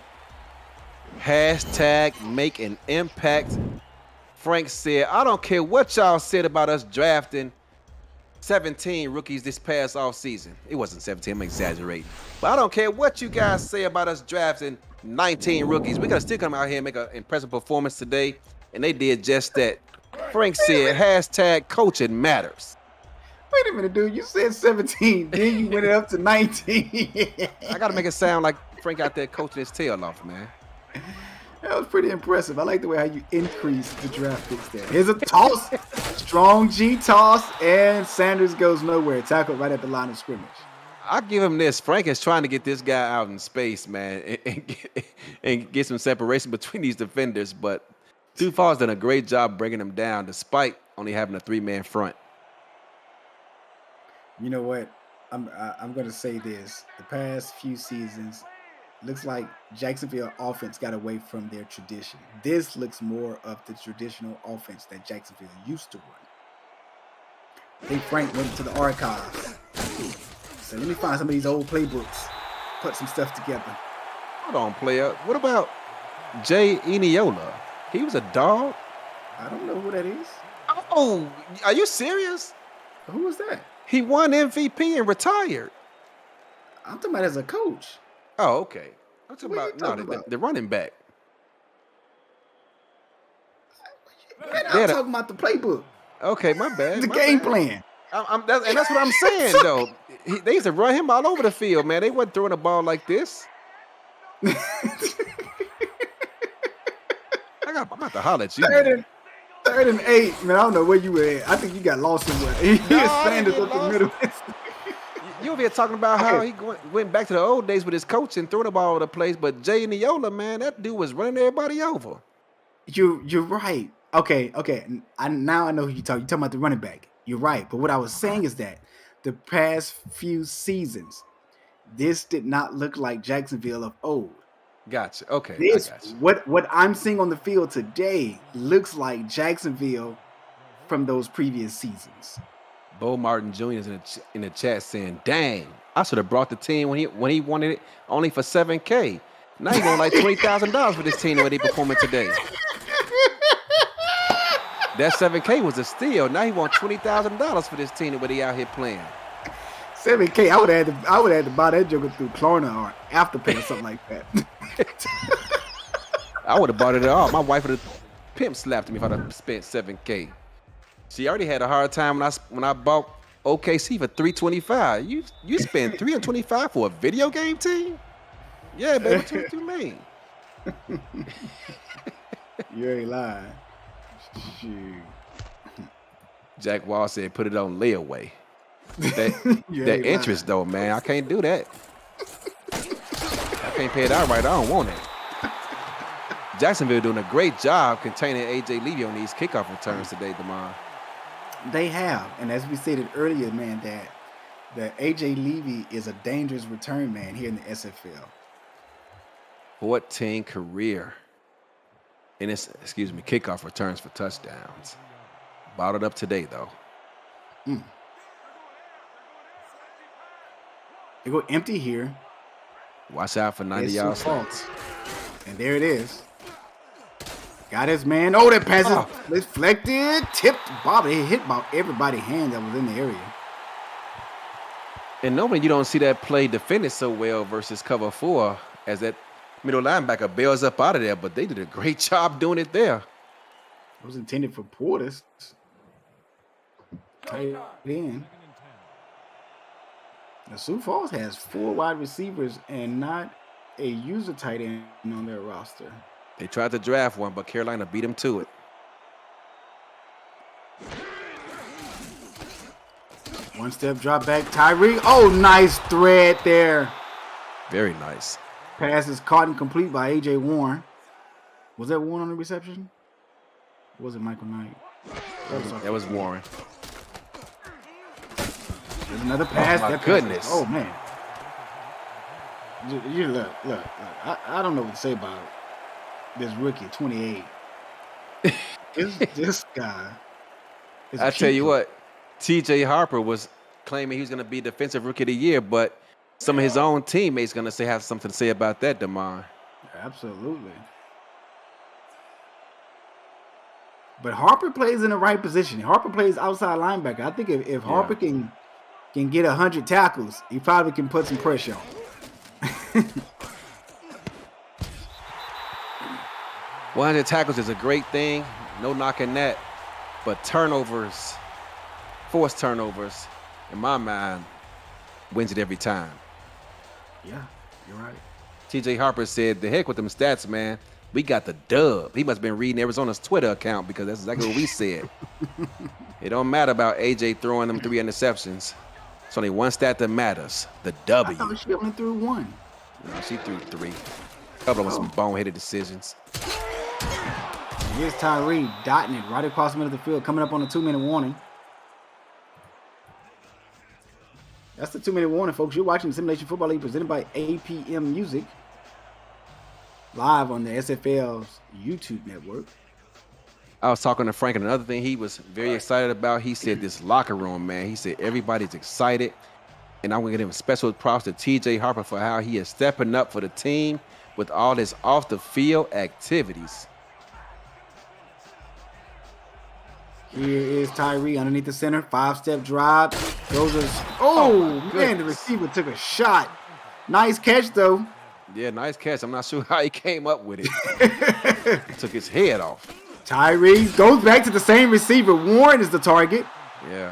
Hashtag make an impact. Frank said, I don't care what y'all said about us drafting 17 rookies this past offseason. It wasn't 17, I'm exaggerating. But I don't care what you guys say about us drafting 19 rookies. We're going to still come out here and make an impressive performance today. And they did just that. Frank said, hashtag coaching matters. Wait a minute, dude. You said 17, then you went it up to 19. I got to make it sound like Frank out there coaching his tail off, man. That was pretty impressive. I like the way how you increased the draft picks there. Here's a toss. Strong G toss, and Sanders goes nowhere. Tackled right at the line of scrimmage. I'll give him this. Frank is trying to get this guy out in space, man, and get some separation between these defenders. But Sioux Falls done a great job bringing him down despite only having a three-man front. You know what? I'm going to say this. The past few seasons, looks like Jacksonville offense got away from their tradition. This looks more of the traditional offense that Jacksonville used to run. I think Frank went to the archives. So let me find some of these old playbooks, put some stuff together. Hold on, player. What about Jay Eniola? He was a dog? I don't know who that is. Oh, are you serious? Who was that? He won MVP and retired. I'm talking about as a coach. Oh, okay. I'm talking What about, the running back. Man, I'm talking about the playbook. Okay, my bad. The game plan. And that's what I'm saying, though. They used to run him all over the field, man. They wasn't throwing the ball like this. I'm about to holler at you. Third and 8, man. I don't know where you were at. I think you got lost somewhere. He is Sanders up the middle. You over here talking about how he went back to the old days with his coach and throwing the ball all over the place, but Jay Neola, man, that dude was running everybody over. You're right. Okay. Now I know who you're talking about the running back. You're right. But what I was saying is that the past few seasons, this did not look like Jacksonville of old. Gotcha. Okay. This, I gotcha. what I'm seeing on the field today looks like Jacksonville from those previous seasons. Bo Martin Jr. is in the chat saying, "Dang, I should have brought the team when he wanted it only for $7K. Now he's going like $20,000 for this team the way they performing today. That $7K was a steal. Now he wants $20,000 for this team the way they out here playing. $7K. I would have had to buy that joker through Klarna or Afterpay or something like that. I would have bought it all. My wife would have pimp slapped me if I'd have spent $7K. She already had a hard time when I bought OKC for $325. You spend $325 for a video game team? Yeah, baby, what you mean? You ain't lying. Shoot. Jack Wall said put it on layaway. That interest though, man, I can't do that. I can't pay it outright. I don't want it. Jacksonville doing a great job containing AJ Levy on these kickoff returns today, Damon. They have, and as we stated earlier, man, that AJ Levy is a dangerous return man here in the SFL. 14 career in this, kickoff returns for touchdowns. Bottled up today though. They go empty here. Watch out for 90-yard slots. And there it is. Got his man. Oh, that pass is deflected. Tipped. Bobby hit about everybody's hand that was in the area. And normally you don't see that play defended so well versus cover 4 as that middle linebacker bails up out of there, but they did a great job doing it there. It was intended for Portis. Tight end. Now, Sioux Falls has 4 wide receivers and not a user tight end on their roster. They tried to draft one, but Carolina beat them to it. One step drop back. Tyree. Oh, nice thread there. Very nice. Pass is caught and complete by A.J. Warren. Was that Warren on the reception? Or was it Michael Knight? That was Warren. There's another pass. Oh, my goodness. Oh, man. You look. I don't know what to say about this rookie, 28. this guy. I tell you what, T.J. Harper was claiming he was going to be Defensive Rookie of the Year, but some of his own teammates going to have something to say about that, DeMar. Absolutely. But Harper plays in the right position. Harper plays outside linebacker. I think if Harper can get 100 tackles, he probably can put some pressure on. 100 tackles is a great thing. No knocking that. But turnovers, forced turnovers, in my mind, wins it every time. Yeah, you're right. T.J. Harper said, the heck with them stats, man. We got the dub. He must have been reading Arizona's Twitter account because that's exactly what we said. It don't matter about A.J. throwing them 3 interceptions. It's only one stat that matters, the W. I thought she only threw 1. No, she threw 3. A couple of them some boneheaded decisions. Here's Tyree dotting it right across the middle of the field, coming up on a 2-minute warning. That's the 2-minute warning, folks. You're watching the Simulation Football League presented by APM Music, live on the SFL's YouTube network. I was talking to Frank, and another thing he was very excited about, he said this locker room, man. He said everybody's excited, and I'm going to give him special props to T.J. Harper for how he is stepping up for the team with all his off-the-field activities. Here is Tyree underneath the center. 5-step drive. Oh, man, the receiver took a shot. Nice catch, though. Yeah, nice catch. I'm not sure how he came up with it. Took his head off. Tyree goes back to the same receiver. Warren is the target. Yeah.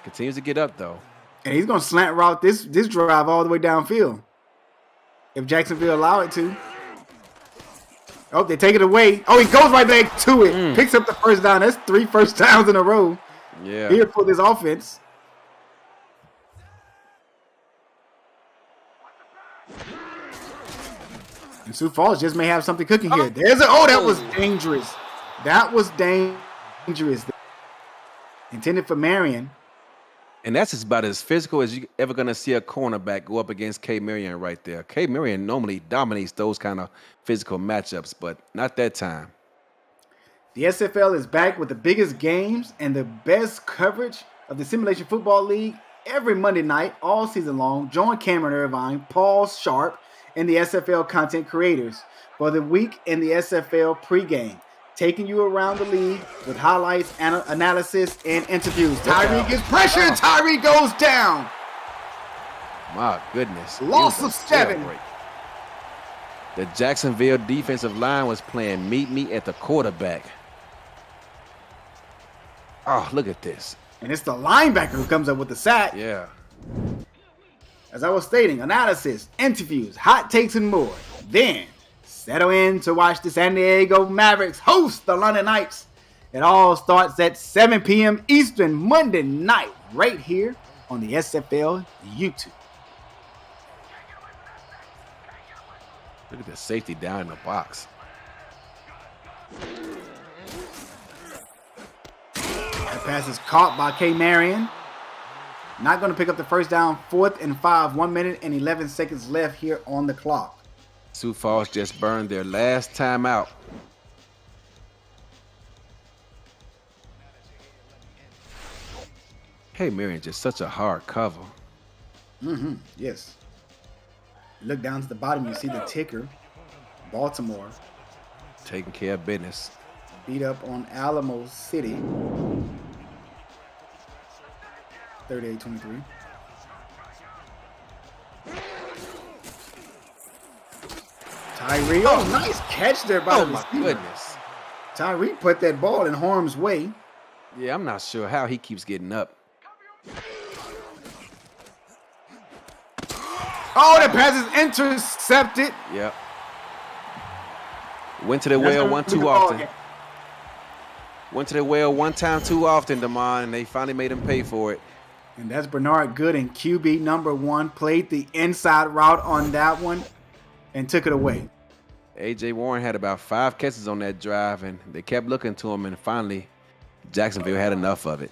Continues to get up, though. And he's going to slant route this drive all the way downfield, if Jacksonville allow it to. Oh, they take it away. Oh, he goes right back to it. Picks up the first down. That's 3 first downs in a row. Yeah. Here for this offense. And Sioux Falls just may have something cooking here. That was dangerous. That was dangerous. Intended for Marion. And that's just about as physical as you ever going to see a cornerback go up against K. Marion right there. K. Marion normally dominates those kind of physical matchups, but not that time. The SFL is back with the biggest games and the best coverage of the Simulation Football League every Monday night, all season long. Join Cameron Irvine, Paul Sharp, and the SFL content creators for the week in the SFL pregame, taking you around the league with highlights, analysis, and interviews. Tyree gets pressure. Tyree goes down. My goodness. Loss of 7. The Jacksonville defensive line was playing meet me at the quarterback. Oh, look at this. And it's the linebacker who comes up with the sack. Yeah. As I was stating, analysis, interviews, hot takes, and more. Then, settle in to watch the San Diego Mavericks host the London Knights. It all starts at 7 p.m. Eastern Monday night, right here on the SFL YouTube. Look at the safety down in the box. That pass is caught by K. Marion. Not going to pick up the first down. 4th and 5. 1 minute and 11 seconds left here on the clock. Sioux Falls just burned their last time out. Hey, Marion, just such a hard cover. Yes. Look down to the bottom, you see the ticker. Baltimore Taking care of business. beat up on Alamo City. 38-23. Tyree. Oh, nice catch there by Oh the my receiver. goodness. Tyree put that ball in harm's way. Yeah, I'm not sure how he keeps getting up. Oh, that pass is intercepted. Yep. Went to the well one too often. Went to the well one time too often, Damon, and they finally made him pay for it. And that's Bernard Gooden, QB number 1. Played the inside route on that one and took it away. A.J. Warren had about 5 catches on that drive, and they kept looking to him, and finally Jacksonville had enough of it.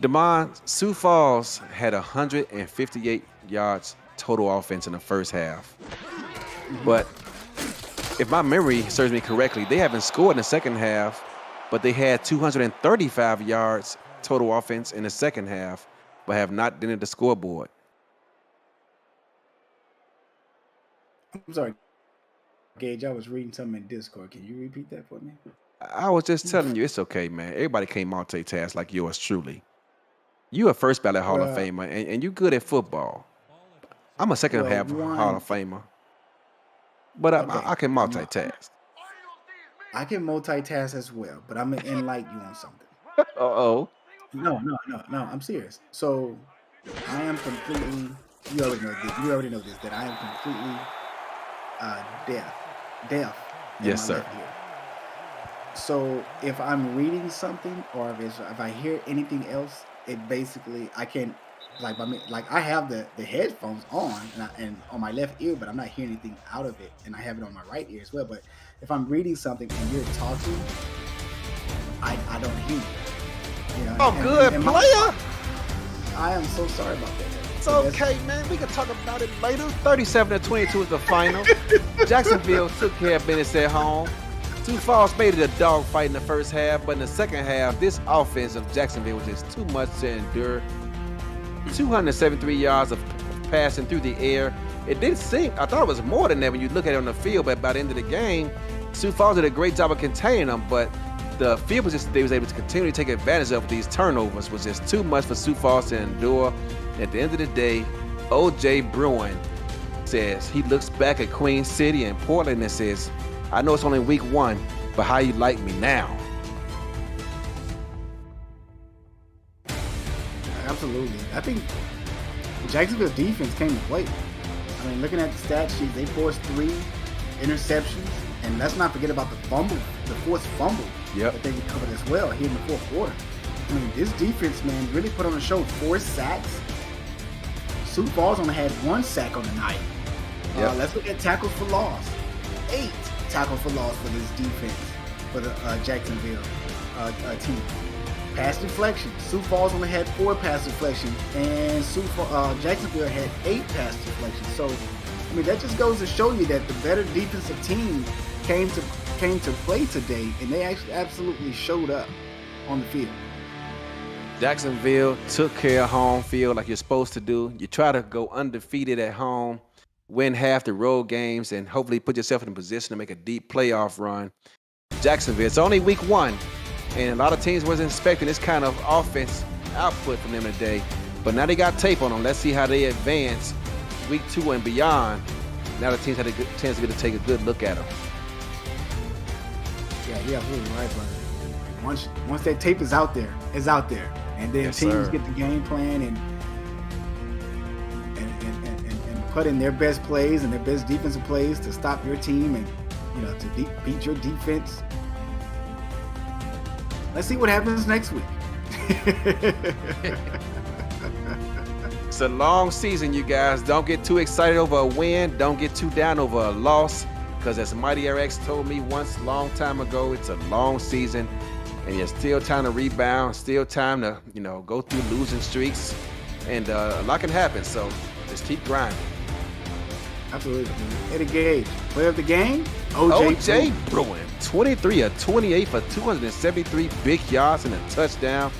Damon, Sioux Falls had 158 yards total offense in the first half. But if my memory serves me correctly, they haven't scored in the second half, but they had 235 yards total offense in the second half, but have not dented the scoreboard. I'm sorry, Gage, I was reading something in Discord. Can you repeat that for me? I was just telling you, it's okay, man. Everybody can't multitask like yours truly. You a first ballot Hall of Famer, and you good at football. I'm a second half Hall of Famer. But I can multitask. I can multitask as well, but I'm going to enlighten you on something. Uh-oh. No, I'm serious. So I am completely, you already know this, that I am completely deaf. Yes, sir. So if I'm reading something or if I hear anything else, it basically, I can't, like I have the headphones on and on my left ear, but I'm not hearing anything out of it, and I have it on my right ear as well. But if I'm reading something and you're talking, I don't hear you. You know, good player. I am so sorry about that. It's okay, man. We can talk about it later. 37-22 is the final. Jacksonville took care of business at home. Sioux Falls made it a dogfight in the first half, but in the second half, this offense of Jacksonville was just too much to endure. 273 yards of passing through the air. It did seem, I thought it was more than that when you look at it on the field, but by the end of the game, Sioux Falls did a great job of containing them, but the field position they was able to continue to take advantage of these turnovers was just too much for Sioux Falls to endure. And at the end of the day, O.J. Bruin says he looks back at Queen City and Portland and says, I know it's only week 1, but how you like me now? Absolutely. I think Jacksonville defense came to play. I mean, looking at the stat sheet, they forced 3 interceptions, and let's not forget about the fumble, the forced fumble that they recovered as well here in the fourth quarter. I mean, this defense, man, really put on a show. 4 sacks. Sioux Falls only had 1 sack on the night. Let's look at tackles for loss. 8 tackles for loss for this defense, for the Jacksonville team. Pass deflection. Sioux Falls only had 4 pass deflections, and Jacksonville had 8 pass deflections. So, I mean, that just goes to show you that the better defensive team came to play today, and they actually absolutely showed up on the field. Jacksonville took care of home field like you're supposed to do. You try to go undefeated at home, win half the road games, and hopefully put yourself in a position to make a deep playoff run. Jacksonville, it's only week 1. And a lot of teams wasn't expecting this kind of offense output from them today. But now they got tape on them. Let's see how they advance week 2 and beyond. Now the teams had a good chance to get to take a good look at them. Yeah, you're absolutely right, brother. Once that tape is out there, it's out there. And then teams get the game plan and put in their best plays and their best defensive plays to stop your team and, you know, to beat your defense. Let's see what happens next week. It's a long season, you guys. Don't get too excited over a win. Don't get too down over a loss. Because as Mighty RX told me once a long time ago, it's a long season. And there's still time to rebound. Still time to, you know, go through losing streaks. And a lot can happen. So just keep grinding. Absolutely. Eddie Gage, player of the game, O.J. Bruin. 23 of 28 for 273 big yards and a touchdown.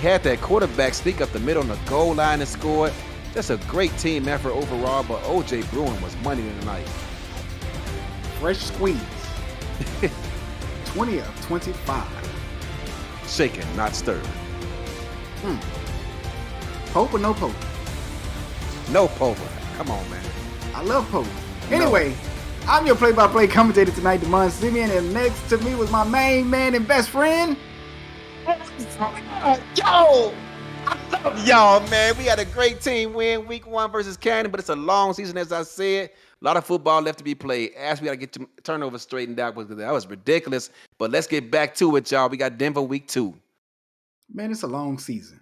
had that quarterback sneak up the middle on the goal line and scored. Just a great team effort overall, but O.J. Bruin was money tonight. Fresh squeeze. 20 of 25. Shaken, not stirred. Pope or no Pope? No Pope. Come on, man. I love Pope. Anyway, I'm your play-by-play commentator tonight, Demond Simeon, and next to me was my main man and best friend. Yo! I love y'all, man. We had a great team win week 1 versus Cannon, but it's a long season, as I said. A lot of football left to be played. As we got to get turnovers straightened out, because that was ridiculous. But let's get back to it, y'all. We got Denver week 2. Man, it's a long season.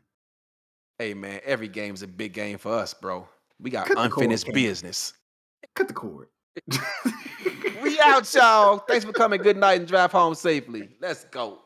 Hey, man, every game is a big game for us, bro. We got Cut the cord, unfinished Cam. business. Cut the cord. We out, y'all. Thanks for coming. Good night and drive home safely. Let's go.